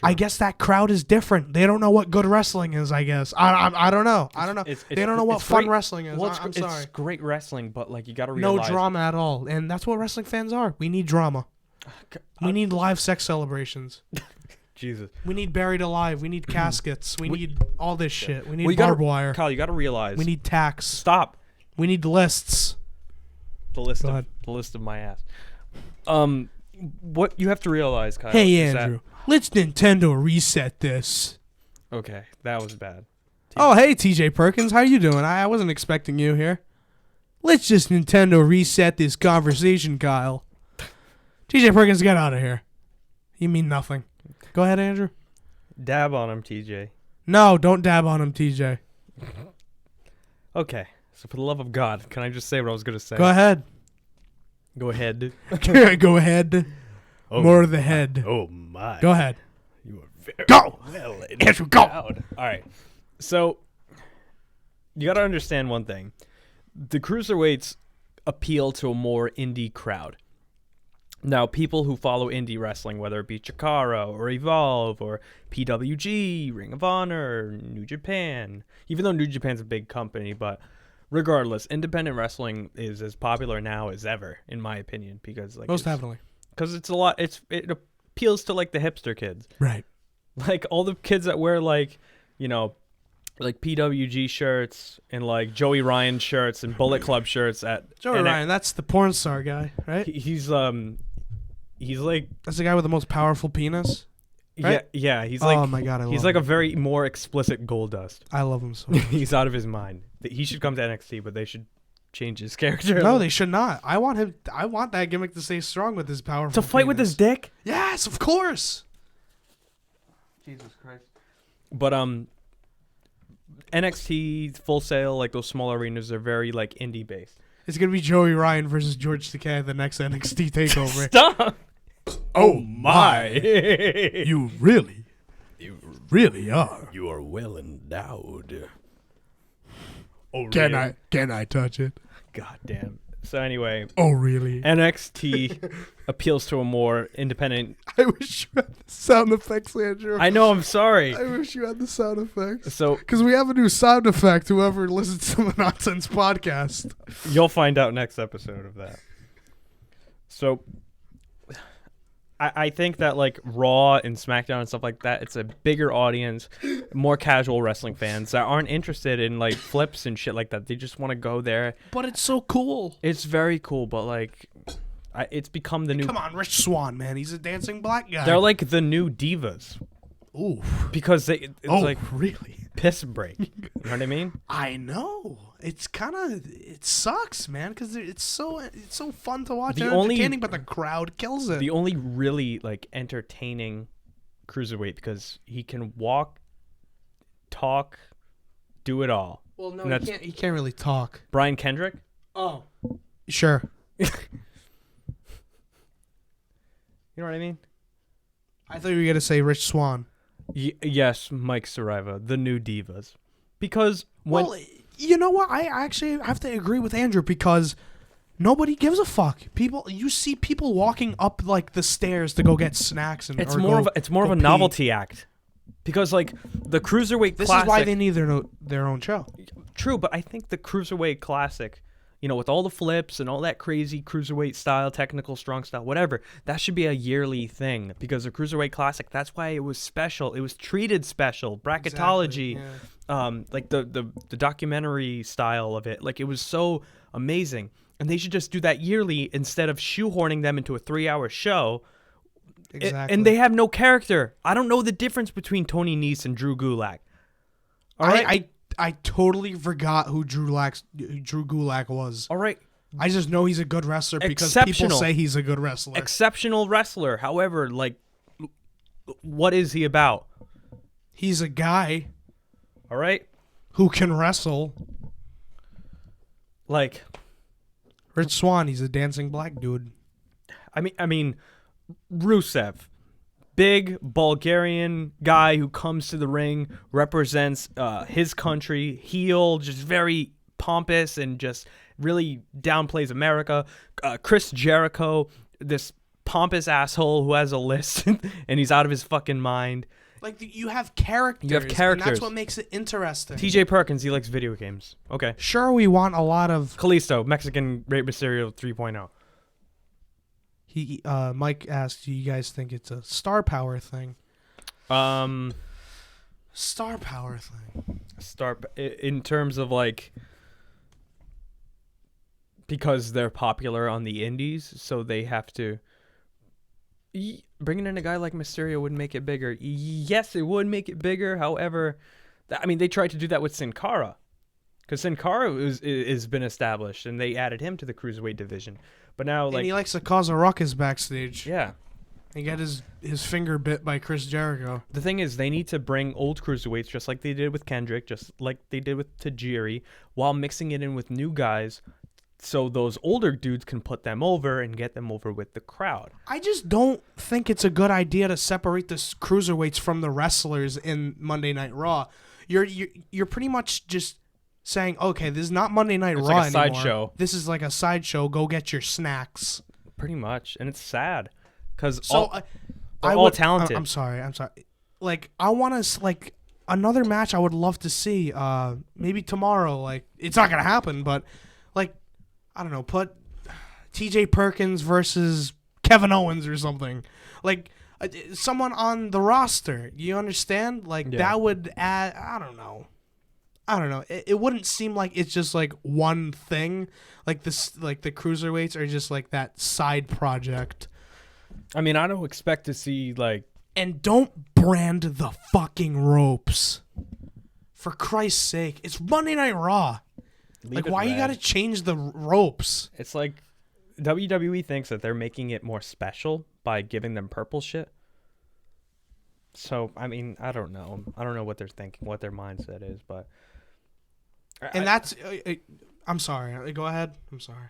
I guess that crowd is different. They don't know what good wrestling is, I guess. I don't know. I don't know. They don't know what fun wrestling is. Well, I'm sorry. It's great wrestling, but like you got to realize. No drama at all. And that's what wrestling fans are. We need drama. We need live sex celebrations. Jesus. We need buried alive. We need caskets. We need all this shit. We need Well, barbed wire. Kyle, you got to realize. We need tax. Stop. We need lists. The list Go of ahead. the list of my ass. What you have to realize, Kyle. Hey, is Andrew. Let's Nintendo reset this. Okay, that was bad. Oh, hey, TJ Perkins. How you doing? I wasn't expecting you here. Let's just Nintendo reset this conversation, Kyle. TJ Perkins, get out of here. You mean nothing. Go ahead, Andrew. Dab on him, TJ. No, don't dab on him, TJ. Okay, so for the love of God, can I just say what I was going to say? Go ahead. Go ahead. Go ahead. Oh, More of the head. Oh, my. Go ahead. You are very Go. well Andrew, go. endowed. All right. So, you got to understand one thing. The cruiserweights appeal to a more indie crowd. Now, people who follow indie wrestling, whether it be Chikara or Evolve or PWG, Ring of Honor, New Japan, even though New Japan's a big company, but regardless, independent wrestling is as popular now as ever, in my opinion, because like Most definitely. because it's a lot. It appeals to like the hipster kids, Right. like all the kids that wear like, you know, like PWG shirts and like Joey Ryan shirts and Bullet Club shirts at Joey Ryan, that's the porn star guy, right? He's like That's the guy with the most powerful penis. Right? yeah he's like, oh my god, he's like a very more explicit Goldust. I love him so much. He's out of his mind. He should come to NXT, but they should change his character. No, they should not. I want that gimmick to stay strong with his powerful to fight with his dick. Yes, of course. Jesus Christ. But NXT, Full Sail, like those small arenas are very like indie based. It's gonna be Joey Ryan versus George Takei at the next NXT takeover. Stop. Oh my! You really are. You are well endowed. Oh, Can I touch it? God damn. So anyway, Oh really? NXT appeals to a more independent. I wish you had the sound effects, Andrew. I know. I'm sorry. I wish you had the sound effects. So Because we have a new sound effect. Whoever listens to the Nonsense podcast. you'll find out next episode of that. So I think that like Raw and SmackDown and stuff like that, it's a bigger audience, more casual wrestling fans that aren't interested in like flips and shit like that. They just want to go there. But it's so cool. It's very cool, but like it's become the new. Come on, Rich Swann, man. He's a dancing black guy. They're like the new divas Ooh. because it's like really? piss break. You know what I mean? I know. It's kind of it sucks, man, because it's so fun to watch. The and only- entertaining, but the crowd kills it. The only really like entertaining cruiserweight because he can walk, talk, do it all. well, no, and he that's- can't. He can't really talk. Brian Kendrick. Oh, sure. You know what I mean? I thought you were gonna say Rich Swann. Yes, Mike Sariva, the new divas. Because when Well, you know what? I actually have to agree with Andrew because nobody gives a fuck. You see people walking up like the stairs to go get snacks and it's or more go- of a go pee. novelty act. Because like the Cruiserweight This Classic. is why they need their own show. True, but I think the Cruiserweight Classic, you know, with all the flips and all that crazy Cruiserweight style, technical, strong style, whatever, that should be a yearly thing because the Cruiserweight Classic, that's why it was special. It was treated special. Bracketology, Exactly, like the documentary style of it, like it was so amazing. And they should just do that yearly instead of shoehorning them into a 3-hour show. Exactly. And they have no character. I don't know the difference between Tony Nese and Drew Gulak. All right. I totally forgot who Drew Gulak was. All right. I just know he's a good wrestler because people Exceptional. say he's a good wrestler. Exceptional wrestler. However, like, what is he about? He's a guy All right. who can wrestle. Like, Rich Swann, he's a dancing black dude. I mean, Rusev, big Bulgarian guy who comes to the ring, represents his country, heel, just very pompous and just really downplays America. Chris Jericho, this pompous asshole who has a list and he's out of his fucking mind. Like you have characters. You have And characters. that's what makes it interesting. TJ Perkins, he likes video games. Okay. Sure, we want a lot of. Kalisto, Mexican Rey Mysterio 3.0. Mike asked, "Do you guys think it's a star power thing?" Star power thing. In terms of like, because they're popular on the indies, so they have to. Bringing in a guy like Mysterio would make it bigger. Yes, it would make it bigger. However, they tried to do that with Sin Cara, because Sin Cara has been established, and they added him to the cruiserweight division. But now, And like, he likes to cause a ruckus backstage. yeah. And get his finger bit by Chris Jericho. The thing is, they need to bring old cruiserweights, just like they did with Kendrick, just like they did with Tajiri, while mixing it in with new guys, so those older dudes can put them over and get them over with the crowd. I just don't think it's a good idea to separate the cruiserweights from the wrestlers in Monday Night Raw. You're pretty much just saying, okay, this is not Monday Night It's Raw like a anymore. sideshow. This is like a sideshow. Go get your snacks. Pretty much, and it's sad because So they're all talented. I'm sorry. Like I want to like another match. I would love to see. Maybe tomorrow. Like it's not gonna happen, but like I don't know. Put T.J. Perkins versus Kevin Owens or something. Like someone on the roster. You understand? Like that would add. I don't know. It wouldn't seem like it's just like one thing. Like this, like the cruiserweights are just like that side project. I mean, I don't expect to see like. And don't brand the fucking ropes. For Christ's sake, it's Monday Night Raw. Like, why you gotta change the ropes? It's like WWE thinks that they're making it more special by giving them purple shit. So I mean, I don't know. I don't know what they're thinking, what their mindset is, but. And that's, I'm sorry. Go ahead. I'm sorry.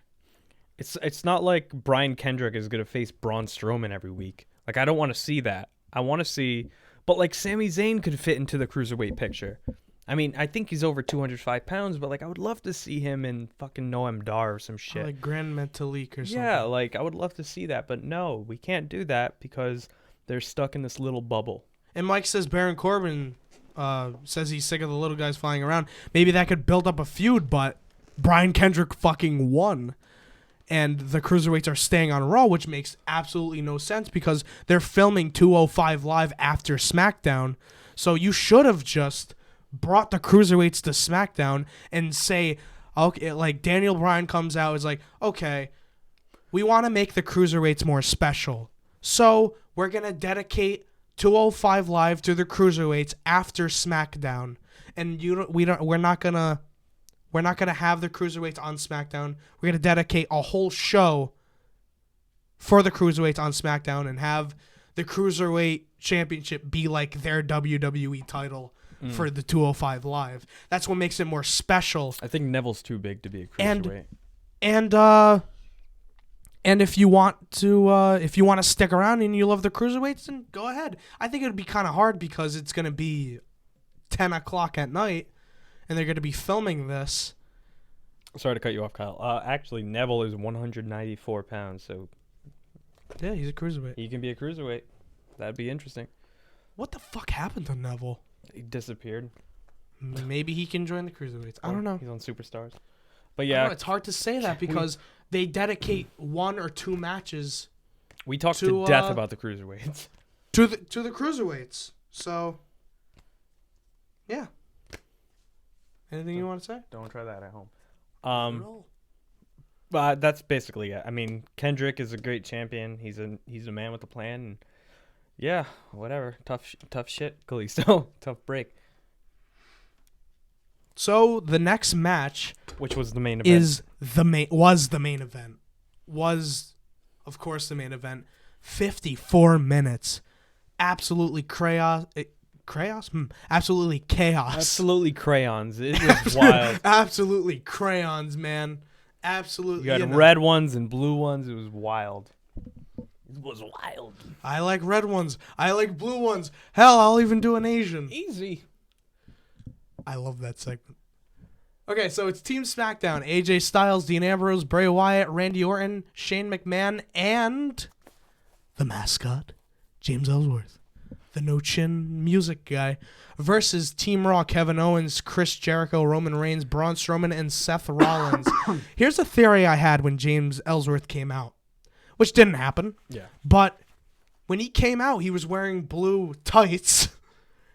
It's not like Brian Kendrick is gonna face Braun Strowman every week. Like I don't want to see that. I want to see, but like Sami Zayn could fit into the cruiserweight picture. I mean, I think he's over 205 pounds, but like I would love to see him in fucking Noam Dar or some shit. Like Grand Metalik or something. Yeah, like I would love to see that, but no, we can't do that because they're stuck in this little bubble. And Mike says Baron Corbin says he's sick of the little guys flying around. Maybe that could build up a feud, but Brian Kendrick fucking won. And the cruiserweights are staying on Raw, which makes absolutely no sense because they're filming 205 Live after SmackDown. So you should have just brought the cruiserweights to SmackDown and say, okay, like Daniel Bryan comes out, is like, okay, we want to make the cruiserweights more special. So we're going to dedicate 205 Live to the cruiserweights after SmackDown. And we're not going to have the cruiserweights on SmackDown. We're going to dedicate a whole show for the cruiserweights on SmackDown and have the Cruiserweight Championship be like their WWE title for the 205 Live. That's what makes it more special. I think Neville's too big to be a cruiserweight. And if you want to stick around and you love the cruiserweights, then go ahead. I think it would be kind of hard because it's going to be 10 o'clock at night. And they're going to be filming this. Sorry to cut you off, Kyle. Actually, Neville is 194 pounds, so... Yeah, he's a cruiserweight. He can be a cruiserweight. That'd be interesting. What the fuck happened to Neville? He disappeared. Maybe he can join the cruiserweights. I don't know. He's on Superstars. But yeah... It's hard to say that because they dedicate 1 or 2 matches... We talked to death about the cruiserweights. To the cruiserweights. So... Yeah. Anything you want to say? Don't try that at home. But that's basically it. I mean, Kendrick is a great champion. He's a man with a plan. And yeah, whatever. Tough shit, Kalisto. Tough break. So the next match, which was the main event, was of course the main event. 54 minutes, absolutely chaos. Absolutely chaos. Absolutely crayons. It was wild. Absolutely crayons, man. Absolutely. You had red ones and blue ones. It was wild. It was wild. I like red ones. I like blue ones. Hell, I'll even do an Asian. Easy. I love that segment. Okay, so it's Team SmackDown. AJ Styles, Dean Ambrose, Bray Wyatt, Randy Orton, Shane McMahon, and the mascot, James Ellsworth. The no-chin music guy, versus Team Raw, Kevin Owens, Chris Jericho, Roman Reigns, Braun Strowman, and Seth Rollins. Here's a theory I had when James Ellsworth came out, which didn't happen. Yeah. But when he came out, he was wearing blue tights,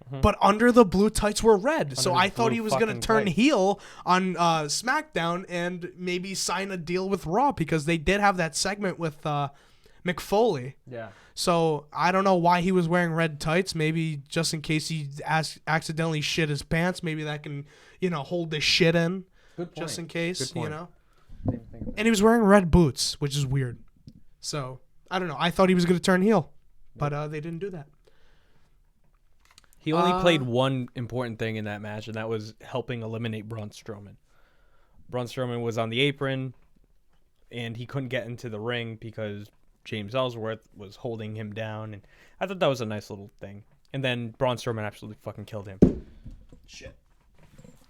but under the blue tights were red. So I thought he was going to turn heel on SmackDown and maybe sign a deal with Raw because they did have that segment with Mick Foley. Yeah. So I don't know why he was wearing red tights. Maybe just in case he accidentally shit his pants. Maybe that can, hold this shit in. Good point. Just in case, Didn't think of that. And he was wearing red boots, which is weird. So I don't know. I thought he was going to turn heel, but they didn't do that. He only played one important thing in that match, and that was helping eliminate Braun Strowman. Braun Strowman was on the apron, and he couldn't get into the ring because James Ellsworth was holding him down, and I thought that was a nice little thing. And then Braun Strowman absolutely fucking killed him. Shit.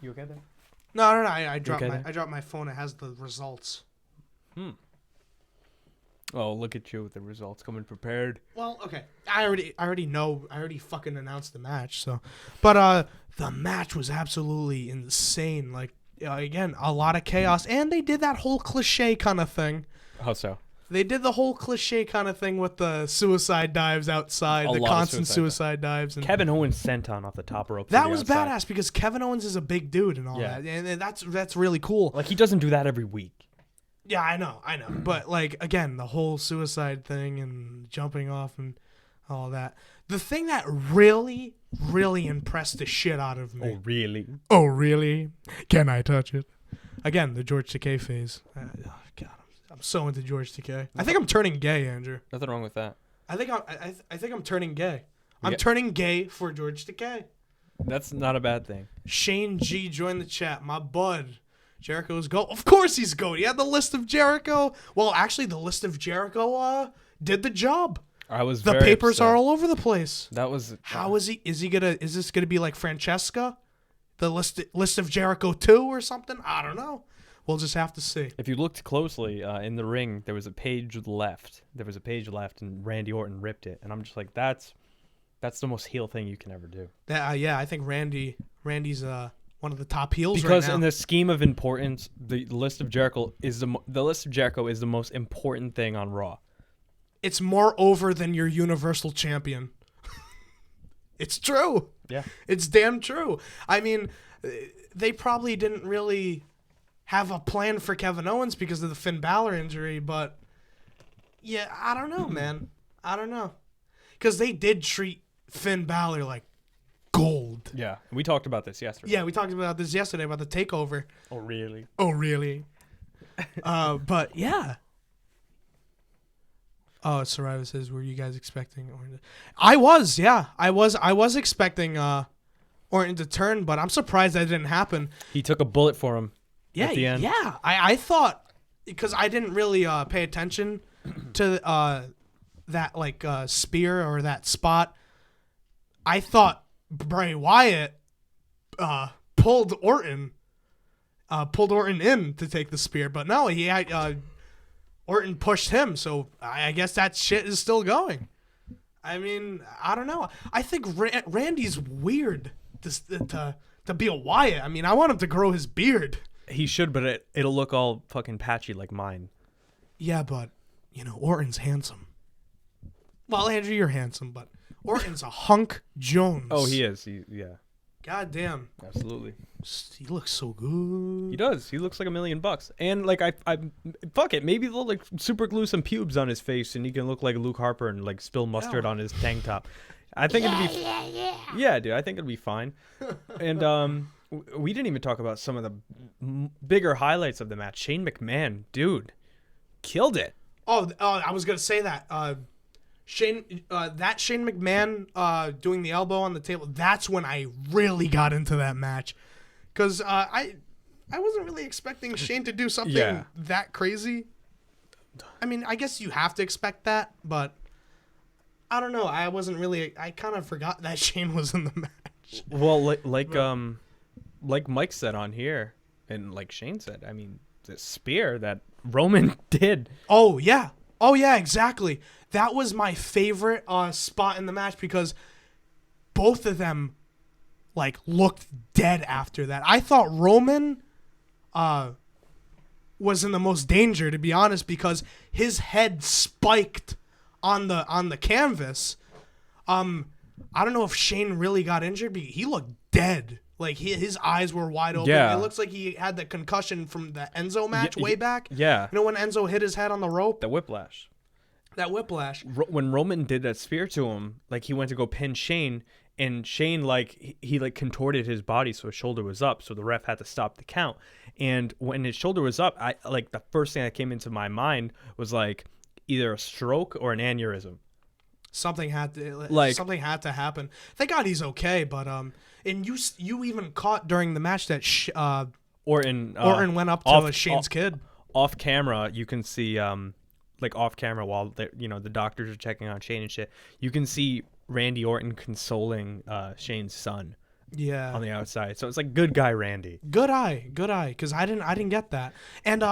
You okay there? No. I dropped my phone. It has the results. Oh, look at you with the results coming prepared. Well, okay. I already know. I already fucking announced the match. So, but the match was absolutely insane. Like again, a lot of chaos, and they did that whole cliche kind of thing. How so? They did the whole cliche kind of thing with the suicide dives outside, the constant suicide dives. And Kevin Owens senton off the top rope. that was badass because Kevin Owens is a big dude and all that, and that's really cool. Like he doesn't do that every week. Yeah, I know. But like again, the whole suicide thing and jumping off and all that. The thing that really, really impressed the shit out of me. Oh really? Oh really? Can I touch it? Again, the George Takei phase. God, I'm so into George Takei. I think I'm turning gay, Andrew. Nothing wrong with that. I think I'm turning gay. I'm turning gay for George Takei. That's not a bad thing. Shane G joined the chat. My bud. Jericho's GOAT. Of course he's GOAT. He had the list of Jericho. Well, actually, the list of Jericho did the job. The papers are all over the place. That was how is he? Is this gonna be like Francesca, the list of Jericho 2 or something? I don't know. We'll just have to see. If you looked closely in the ring, there was a page left. And Randy Orton ripped it, and I'm just like, that's the most heel thing you can ever do. I think Randy's one of the top heels because right now. In the scheme of importance, the list of Jericho is the most important thing on Raw. It's more over than your Universal Champion. It's true. Yeah. It's damn true. I mean, they probably didn't really have a plan for Kevin Owens because of the Finn Balor injury, but yeah, I don't know, man. I don't know. Because they did treat Finn Balor like gold. Yeah. We talked about this yesterday. Yeah, we talked about this yesterday about the takeover. Oh, really? Oh, really? But yeah. Oh, Saraiva says, were you guys expecting Orton? I was expecting Orton to turn, but I'm surprised that didn't happen. He took a bullet for him at the end. Yeah. I thought, because I didn't really pay attention to that spear or that spot. I thought Bray Wyatt pulled Orton in to take the spear, but no, he had Orton pushed him, so I guess that shit is still going. I mean, I don't know. I think Randy's weird to be a Wyatt. I mean, I want him to grow his beard. He should, but it'll look all fucking patchy like mine. Yeah, but Orton's handsome. Well, Andrew, you're handsome, but Orton's a hunk Jones. Oh, he is. Yeah. God damn. Absolutely. He looks so good. He does. He looks like $1 million. And like I fuck it. Maybe they'll like super glue some pubes on his face and he can look like Luke Harper and like spill mustard on his tank top. I think it'd be Yeah, dude. I think it'd be fine. And we didn't even talk about some of the bigger highlights of the match. Shane McMahon, dude, killed it. Oh, I was gonna say that. Shane McMahon doing the elbow on the table. That's when I really got into that match, because I wasn't really expecting Shane to do something that crazy. I mean, I guess you have to expect that, but I don't know. I kind of forgot that Shane was in the match. Well, like Mike said on here, and like Shane said, I mean, the spear that Roman did. Oh yeah, exactly. That was my favorite spot in the match because both of them like looked dead after that. I thought Roman was in the most danger, to be honest, because his head spiked on the canvas. I don't know if Shane really got injured, but he looked dead. Like his eyes were wide open. Yeah. It looks like he had the concussion from the Enzo match way back. Yeah. You know when Enzo hit his head on the rope? The whiplash. When Roman did that spear to him, like he went to go pin Shane, and Shane he contorted his body so his shoulder was up, so the ref had to stop the count. And when his shoulder was up, I like the first thing that came into my mind was like either a stroke or an aneurysm. Something had to happen. Thank God he's okay, but and you even caught during the match that Orton went up to Shane's kid. Off camera, you can see off camera while the doctors are checking on Shane and shit. You can see Randy Orton consoling Shane's son. Yeah. On the outside, so it's like good guy Randy. Good eye, because I didn't get that. And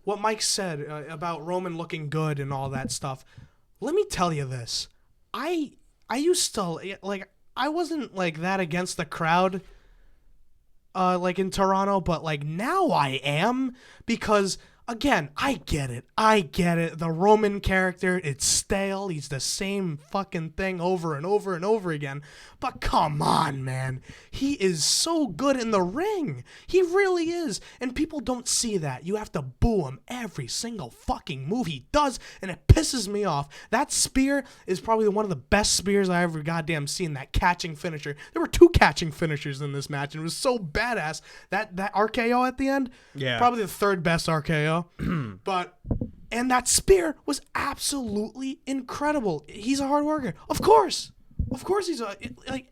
what Mike said about Roman looking good and all that stuff. Let me tell you this. I used to like I wasn't like that against the crowd like in Toronto, but like now I am, because again, I get it. The Roman character, it's stale. He's the same fucking thing over and over and over again. But come on, man. He is so good in the ring. He really is. And people don't see that. You have to boo him every single fucking move he does, and it pisses me off. That spear is probably one of the best spears I ever goddamn seen, that catching finisher. There were 2 catching finishers in this match, and it was so badass. That RKO at the end, probably the 3rd best RKO. And that spear was absolutely incredible. He's a hard worker. Of course he's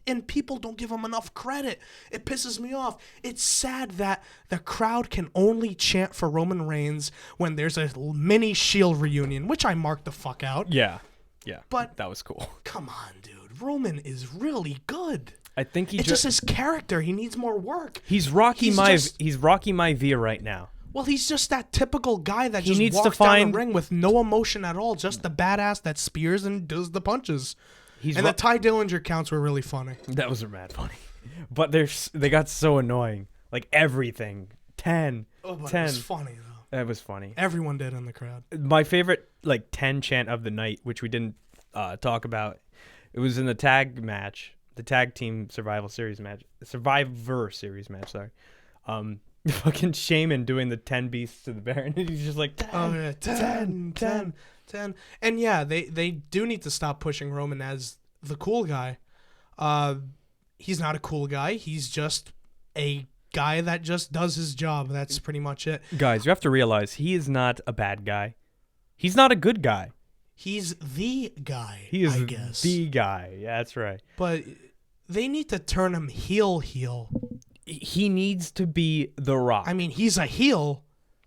and people don't give him enough credit. It pisses me off. It's sad that the crowd can only chant for Roman Reigns when there's a mini Shield reunion, which I marked the fuck out. Yeah. But that was cool. Come on, dude. Roman is really good. I think it's just his character. He needs more work. He's Rocky Maivia right now. Well, he's just that typical guy that He just needs walks to down find- the ring with no emotion at all, just the badass that spears and does the punches. He's And the Ty Dillinger counts were really funny. That was mad funny. But they got so annoying. Like everything. 10. But 10. it was funny, though. That was funny. Everyone did in the crowd. My favorite 10 chant of the night, which we didn't talk about, it was in the tag match, the tag team Survivor Series match, sorry. Fucking Shaman doing the 10 beasts to the Baron, and he's just like 10, 10. And yeah, they do need to stop pushing Roman as the cool guy. He's not a cool guy. He's just a guy that just does his job. That's pretty much it. Guys, you have to realize he is not a bad guy. He's not a good guy. He's the guy, He is I guess. the guy. Yeah, that's right. But they need to turn him heel. He needs to be The Rock. I mean, he's a heel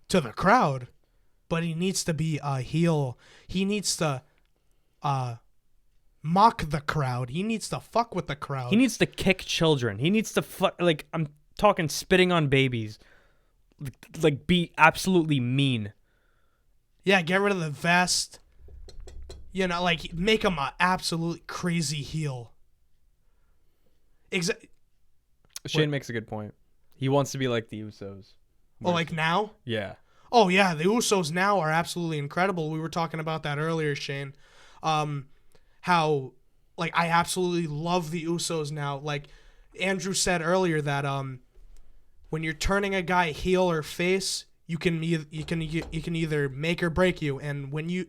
to the crowd, but he needs to be a heel. He needs to mock the crowd. He needs to fuck with the crowd. He needs to kick children. He needs to fuck, like, I'm talking spitting on babies. Like, be absolutely mean. Yeah, get rid of the vest. You know, like, make him an absolute crazy heel. Shane makes a good point. He wants to be like the Usos. Oh, like now? Yeah. Oh, yeah, the Usos now are absolutely incredible. We were talking about that earlier, Shane. How, like, I absolutely love the Usos now. Like, Andrew said earlier that when you're turning a guy heel or face, you can either make or break you. And when you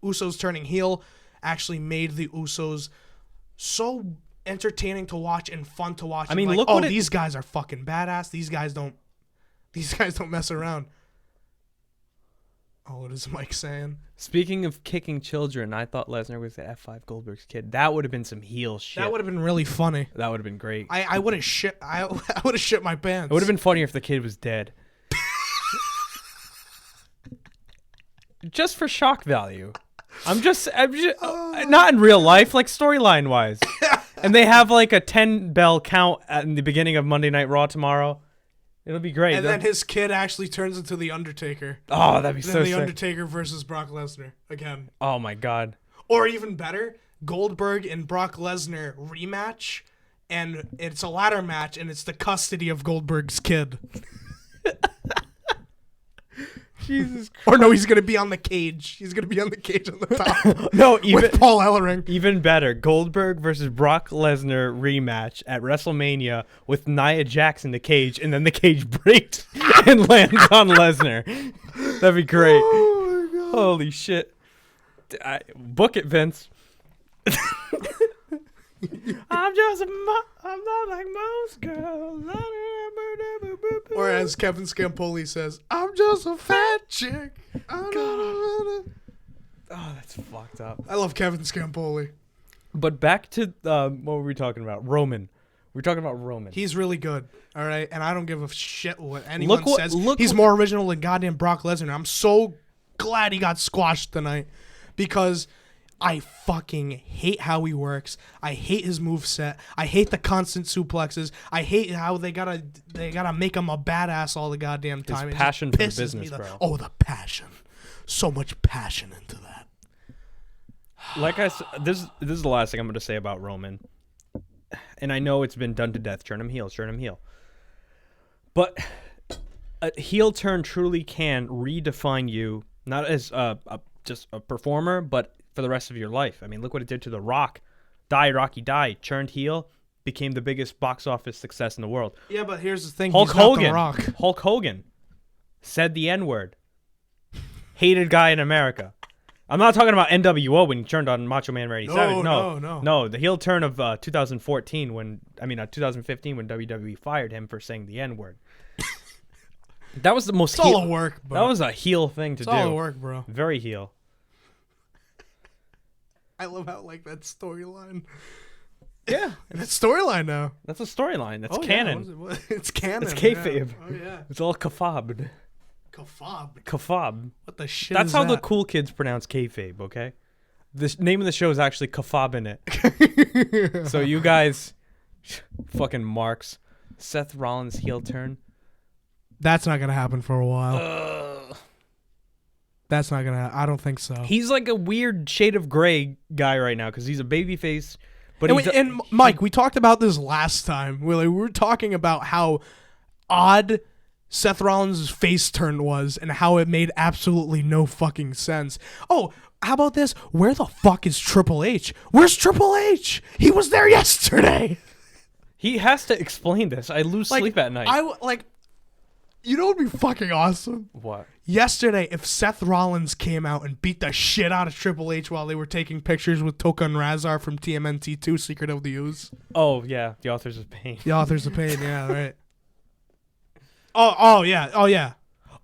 Usos turning heel actually made the Usos so entertaining to watch and fun to watch. I mean, like, look what these guys are fucking badass. These guys don't mess around. Oh, what is Mike saying? Speaking of kicking children, I thought Lesnar was the F5 Goldberg's kid. That would have been some heel shit. That would have been really funny. That would have been great. I would have shit. I would have shit my pants. It would have been funnier if the kid was dead. Just for shock value. I'm just not in real life, like storyline wise. And they have like a 10 bell count in the beginning of Monday Night Raw tomorrow. It'll be great. And then his kid actually turns into the Undertaker. Oh, that'd be then so the sick. Undertaker versus Brock Lesnar again. Oh my god. Or even better, Goldberg and Brock Lesnar rematch, and it's a ladder match, and it's the custody of Goldberg's kid. Jesus Christ. Or no, he's gonna be on the cage. He's gonna be on the cage on the top. No, even with Paul Ellering. Even better, Goldberg versus Brock Lesnar rematch at WrestleMania with Nia Jax in the cage, and then the cage breaks and lands on Lesnar. That'd be great. Oh my god. Holy shit. Book it, Vince. I'm not like most girls. Or as Kevin Scampoli says, I'm just a fat chick. Oh, that's fucked up. I love Kevin Scampoli. But back to what were we talking about? Roman. We're talking about Roman. He's really good, all right? And I don't give a shit what anyone says. He's what- more original than goddamn Brock Lesnar. I'm so glad he got squashed tonight because I fucking hate how he works. I hate his moveset. I hate the constant suplexes. I hate how they gotta make him a badass all the goddamn time. His It passion just for the pisses me business, bro. Oh, the passion. So much passion into that. Like I said, this is the last thing I'm going to say about Roman. And I know it's been done to death. Turn him heel, turn him heel. But a heel turn truly can redefine you, not as just a performer, but for the rest of your life. I mean, look what it did to The Rock. Die, Rocky, die. Turned heel, became the biggest box office success in the world. Yeah, but here's the thing. Hulk He's not Hogan. The Rock. Hulk Hogan said the N-word. Hated guy in America. I'm not talking about NWO when he turned on Macho Man Randy Savage. No, the heel turn of 2015 when 2015 when WWE fired him for saying the N-word. That was the most. It's all a work, bro. That was a heel thing to do. It's all a work, bro. Very heel. I love how that storyline. Yeah, That storyline now. that's a storyline. That's canon. Yeah, it's canon. It's kayfabe. Yeah. Oh yeah. It's all kayfabbed. Kayfab. Kayfab. What the shit That's is how the that? cool kids pronounce kayfabe. Okay, the name of the show is actually Kayfab in it. So you guys, fucking marks. Seth Rollins heel turn. That's not gonna happen for a while. That's not gonna. I don't think so. He's like a weird shade of gray guy right now because he's a babyface. But And Mike, we talked about this last time. We were talking about how odd Seth Rollins' face turn was and how it made absolutely no fucking sense. Oh, how about this? Where the fuck is Triple H? Where's Triple H? He was there yesterday. he has to explain this. I lose sleep at night. You know what would be fucking awesome? What? Yesterday, if Seth Rollins came out and beat the shit out of Triple H while they were taking pictures with Tokan Razar from TMNT 2, Secret of the Ooze. Oh yeah, the Authors of Pain. The Authors of Pain, yeah, right. Oh yeah. Oh yeah.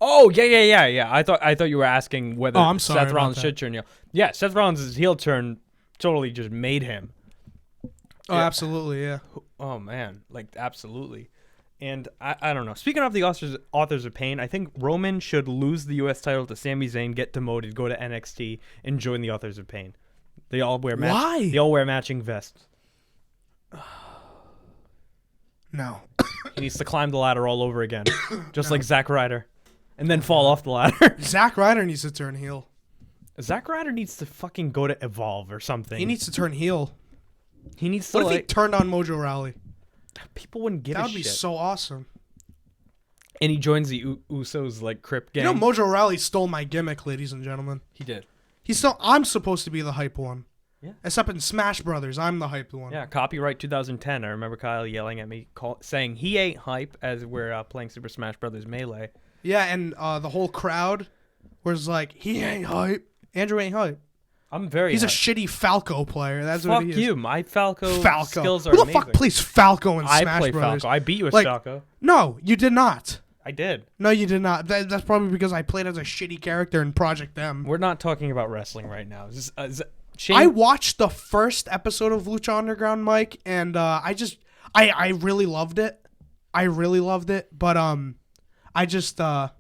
I thought you were asking whether I'm sorry Seth about Rollins that. should turn heel. Yeah, Seth Rollins' heel turn totally just made him. Oh, absolutely, yeah. Oh man, absolutely. And I don't know. Speaking of the Authors of Pain, I think Roman should lose the U.S. title to Sami Zayn, get demoted, go to NXT, and join the Authors of Pain. They all wear Why? They all wear matching vests. No. He needs to climb the ladder all over again, just like Zack Ryder, and then fall off the ladder. Zack Ryder needs to turn heel. Zack Ryder needs to fucking go to Evolve or something. He needs to turn heel. He needs to What if he turned on Mojo Rawley? People wouldn't give That a would be shit. so awesome. And he joins the Usos Crip gang. You know, Mojo Rawley stole my gimmick, ladies and gentlemen. He did. I'm supposed to be the hype one. Yeah. Except in Smash Brothers, I'm the hyped one. Yeah, copyright 2010. I remember Kyle yelling at me, saying he ain't hype as we're playing Super Smash Brothers Melee. Yeah, and the whole crowd was like, he ain't hype. Andrew ain't hype. I'm very. He's hype. a shitty Falco player. That's Fuck what he is. you. My Falco skills are Who the amazing. fuck plays Falco in I Smash play Brothers? Falco. I beat you with Like- Falco. No, you did not. I did. No, you did not. That's probably because I played as a shitty character in Project M. We're not talking about wrestling right now. Shane, I watched the first episode of Lucha Underground, Mike, and I really loved it. I really loved it, but I just don't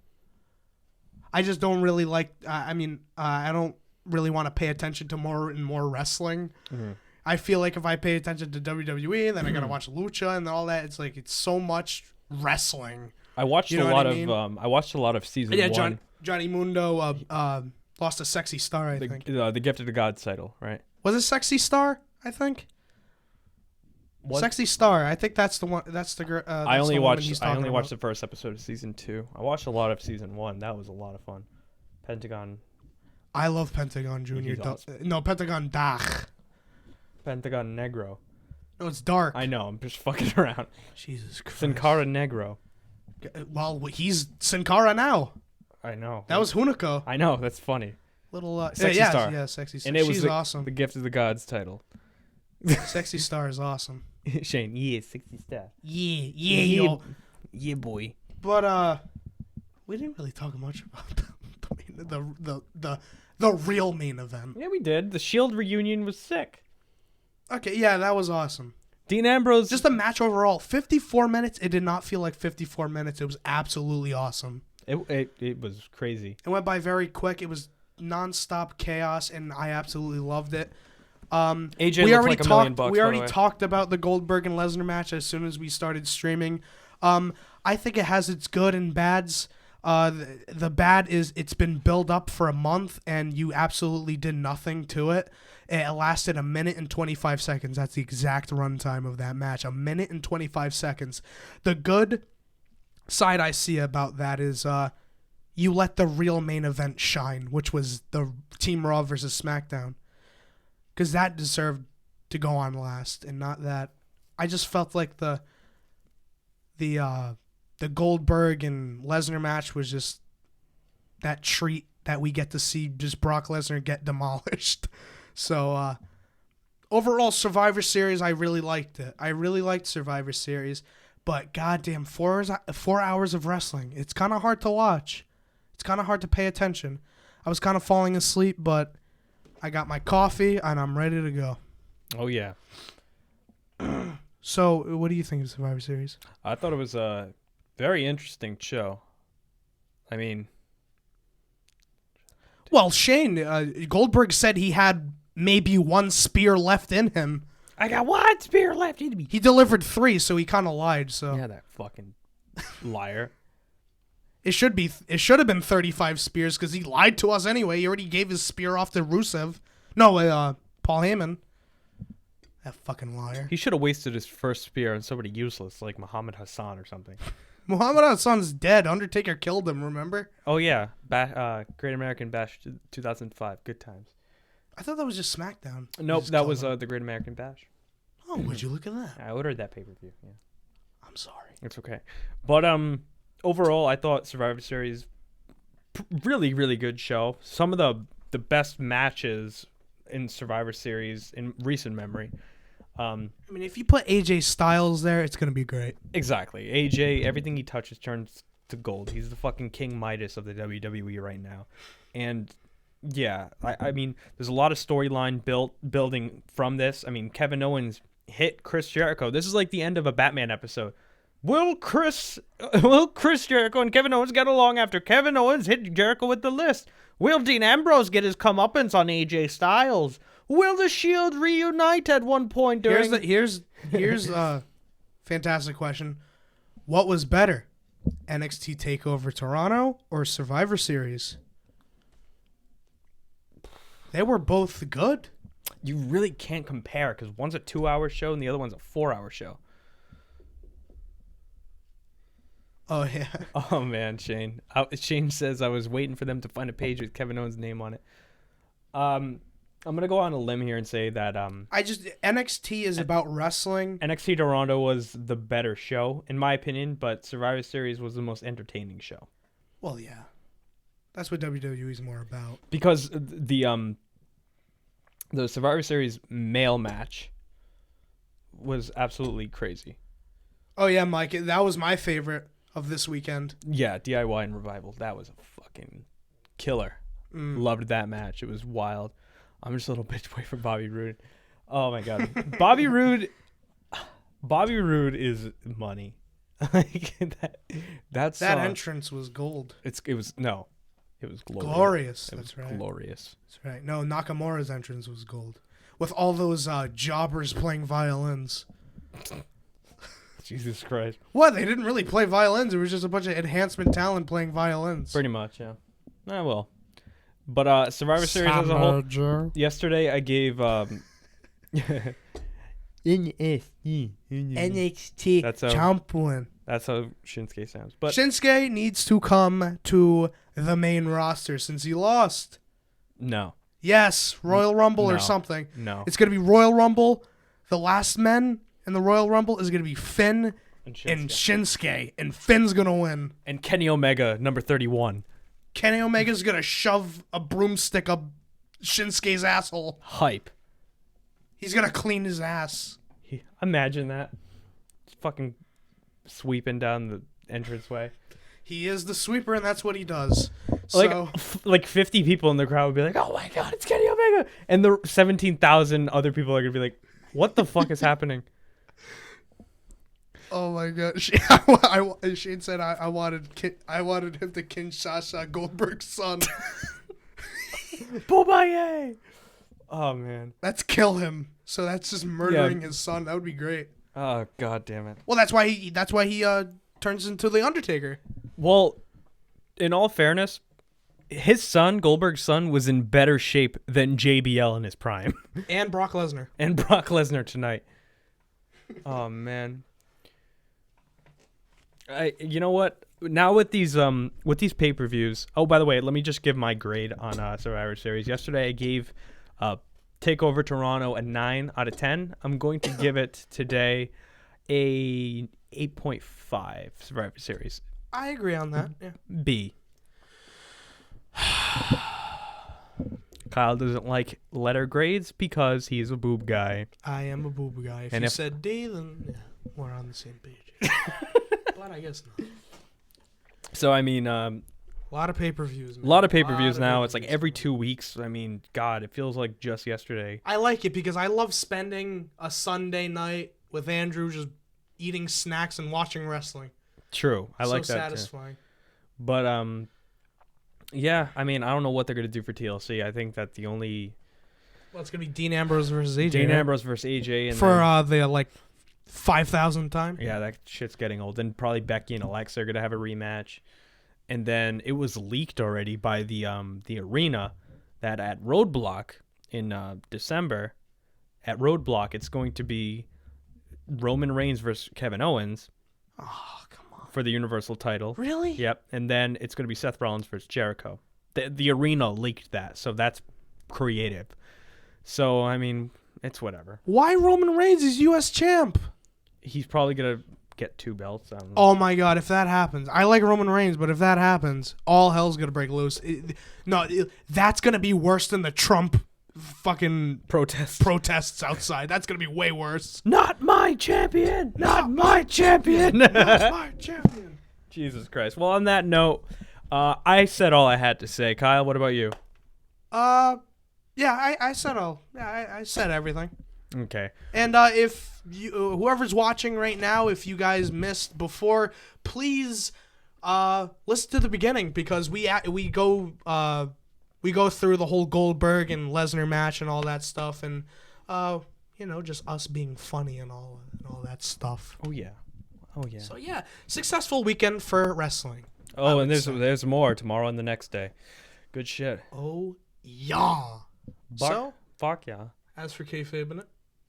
really like. I don't really want to pay attention to more and more wrestling. Mm-hmm. I feel like if I pay attention to WWE, then I gotta watch Lucha and all that. It's so much wrestling. I watched You know a what lot I mean? of. I watched a lot of season Yeah, one. Johnny Mundo lost a Sexy Star. I think The Gift of the Gods title, right? was it Sexy Star? I think. What? Sexy Star. I think that's the one. That's the girl. I only watched. I only watched the. the first episode of season 2. I watched a lot of season 1. That was a lot of fun. Pentagon I love Pentagon Junior. He's awesome. No, Pentagon Dach. Negro. No, it's dark. I know. I'm just fucking around. Jesus Christ. Sin Cara Negro. Well, he's Sin Cara now. I know. That was Hunico. I know. That's funny. Little Sexy yeah, Star. Yeah, Sexy Star. And it was She's awesome. the Gift of the Gods title. Sexy Star is awesome. Shane, yeah, 60 star. Yeah, yo. Yeah, boy. But we didn't really talk much about the real main event. Yeah, we did. The Shield reunion was sick. Okay, yeah, that was awesome. Dean Ambrose. Just the match overall, 54 minutes. It did not feel like 54 minutes. It was absolutely awesome. It was crazy. It went by very quick. It was nonstop chaos, and I absolutely loved it. AJ we looked already like $1 talked. million bucks, We by the already way. talked about the Goldberg and Lesnar match as soon as we started streaming. I think it has its good and bads. The bad is it's been built up for a month, and you absolutely did nothing to it. It lasted 1 minute and 25 seconds. That's the exact runtime of that match. 1 minute and 25 seconds. The good side I see about that is you let the real main event shine, which was the Team Raw versus SmackDown. Because that deserved to go on last, and not that. I just felt like the Goldberg and Lesnar match was just that treat that we get to see just Brock Lesnar get demolished. So overall, Survivor Series, I really liked it. I really liked Survivor Series, but goddamn, 4 hours of wrestling. It's kind of hard to watch. It's kind of hard to pay attention. I was kind of falling asleep, but I got my coffee and I'm ready to go. Oh, yeah. So, what do you think of Survivor Series? I thought it was a very interesting show. I mean, Well, Shane, Goldberg said he had maybe 1 spear left in him. I got 1 spear left in me. He delivered 3, so he kind of lied. So Yeah, that fucking liar. it should have been 35 spears because he lied to us anyway. He already gave his spear off to Rusev. No, Paul Heyman. That fucking liar. He should have wasted his first spear on somebody useless like Muhammad Hassan or something. Muhammad Hassan's dead. Undertaker killed him, remember? Oh, yeah. Great American Bash 2005. Good times. I thought that was just SmackDown. Nope, Just that killed was him. the Great American Bash. Oh, would you look at that? I ordered that pay-per-view, yeah. I'm sorry. It's okay. But overall, I thought Survivor Series, really, really good show. Some of the best matches in Survivor Series in recent memory. I mean, if you put AJ Styles there, it's going to be great. Exactly. AJ, everything he touches turns to gold. He's the fucking King Midas of the WWE right now. And yeah, I mean, there's a lot of storyline building from this. I mean, Kevin Owens hit Chris Jericho. This is like the end of a Batman episode. Will Chris Jericho and Kevin Owens get along after Kevin Owens hit Jericho with the list? Will Dean Ambrose get his comeuppance on AJ Styles? Will the Shield reunite at one point during... Here's a fantastic question. What was better, NXT TakeOver Toronto or Survivor Series? They were both good. You really can't compare because one's a 2-hour show and the other one's a 4-hour show. Oh, yeah. Oh, man, Shane. Shane says I was waiting for them to find a page with Kevin Owens' name on it. I'm going to go on a limb here and say that NXT is about wrestling. NXT Toronto was the better show, in my opinion, but Survivor Series was the most entertaining show. Well, yeah. That's what WWE is more about. Because the Survivor Series male match was absolutely crazy. Oh, yeah, Mike. That was my favorite of this weekend. Yeah, DIY and Revival. That was a fucking killer. Loved that match. It was wild. I'm just a little bitch boy for Bobby Roode. Oh my god, Bobby Roode is money. Like that entrance was gold. It was glorious. Glorious. It was That's right. glorious. That's right. No, Nakamura's entrance was gold, with all those jobbers playing violins. Jesus Christ. What? They didn't really play violins. It was just a bunch of enhancement talent playing violins. Pretty much, yeah. Well. But Survivor Series as a whole. Yesterday I gave NXT champion. That's how Shinsuke sounds. But Shinsuke needs to come to the main roster since he lost. No. Yes, Royal Rumble or No. something. No. It's going to be Royal Rumble. The last men in the Royal Rumble is going to be Finn and Shinsuke. And Finn's going to win. And Kenny Omega, number 31. Kenny Omega's going to shove a broomstick up Shinsuke's asshole. Hype. He's going to clean his ass. Imagine that. Just fucking sweeping down the entranceway. He is the sweeper, and that's what he does. So, Like 50 people in the crowd would be like, oh my god, it's Kenny Omega. And the 17,000 other people are going to be like, what the fuck is happening? oh my god! Shane said I wanted him to Kinshasa Goldberg's son. Bobaye. Oh man. Let's kill him. So that's just murdering his son. That would be great. Oh god damn it. Well, that's why he turns into the Undertaker. Well, in all fairness, his son, Goldberg's son, was in better shape than JBL in his prime. And Brock Lesnar. And Brock Lesnar tonight. Oh man. You know what? Now with these pay-per-views. Oh, by the way, let me just give my grade on Survivor Series. Yesterday I gave Takeover Toronto a 9 out of 10. I'm going to give it today a 8.5 Survivor Series. I agree on that. Yeah. B. Kyle doesn't like letter grades because he's a boob guy. I am a boob guy. If you said D, then we're on the same page. But I guess not. So, I mean... a lot of pay-per-views, man. A lot of pay-per-views now. It's like every 2 weeks. I mean, God, it feels like just yesterday. I like it because I love spending a Sunday night with Andrew just eating snacks and watching wrestling. True. I like that, so satisfying. Too. But, yeah, I mean, I don't know what they're going to do for TLC. I think that the only... Well, it's going to be Dean Ambrose versus AJ. Dean Ambrose versus AJ. And for the, 5,000th time. Yeah, that shit's getting old. Then probably Becky and Alexa are going to have a rematch. And then it was leaked already by the arena that at Roadblock in December, at Roadblock, it's going to be Roman Reigns versus Kevin Owens. Oh, come on. For the Universal title. Really? Yep. And then it's going to be Seth Rollins versus Jericho. The arena leaked that, so that's creative. So, I mean, it's whatever. Why Roman Reigns is U.S. champ? He's probably going to get 2 belts. I don't know. Oh, my God, if that happens. I like Roman Reigns, but if that happens, all hell's going to break loose. That's going to be worse than the Trump fucking protests outside. That's going to be way worse. Not my champion! Not my champion! Not my champion! Jesus Christ. Well, on that note, I said all I had to say. Kyle, what about you? Yeah, I said all. Yeah, I said everything. Okay. And if you, whoever's watching right now, if you guys missed before, please listen to the beginning because we go through the whole Goldberg and Lesnar match and all that stuff, and just us being funny and all that stuff. Oh yeah. So yeah, successful weekend for wrestling. Oh, and there's more tomorrow and the next day. Good shit. Oh yeah. Fuck yeah. As for Kayfabin,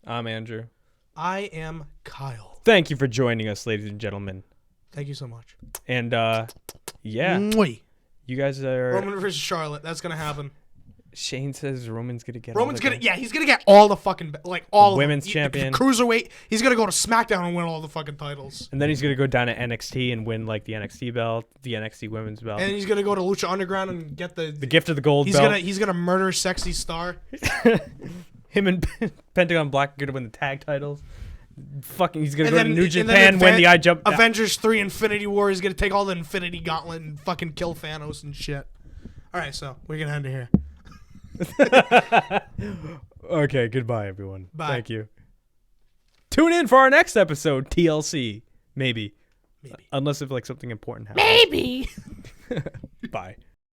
I'm Andrew. I am Kyle. Thank you for joining us, ladies and gentlemen. Thank you so much. And yeah. Mwah. You guys are Roman versus Charlotte. That's gonna happen. Shane says Roman's gonna get. He's gonna get all the fucking all women's of champion, cruiserweight. He's gonna go to SmackDown and win all the fucking titles. And then he's gonna go down to NXT and win the NXT belt, the NXT women's belt. And he's gonna go to Lucha Underground and get the gift of the gold belt. He's gonna murder Sexy Star. Him and Pentagon Black are gonna win the tag titles. Fucking, he's gonna go to New Japan, win the Avengers 3 Infinity War. He's gonna take all the Infinity Gauntlet and fucking kill Thanos and shit. All right, so we're gonna end it here. Okay, goodbye, everyone. Bye. Thank you. Tune in for our next episode, TLC. Maybe. Unless if something important happens. Maybe. Bye.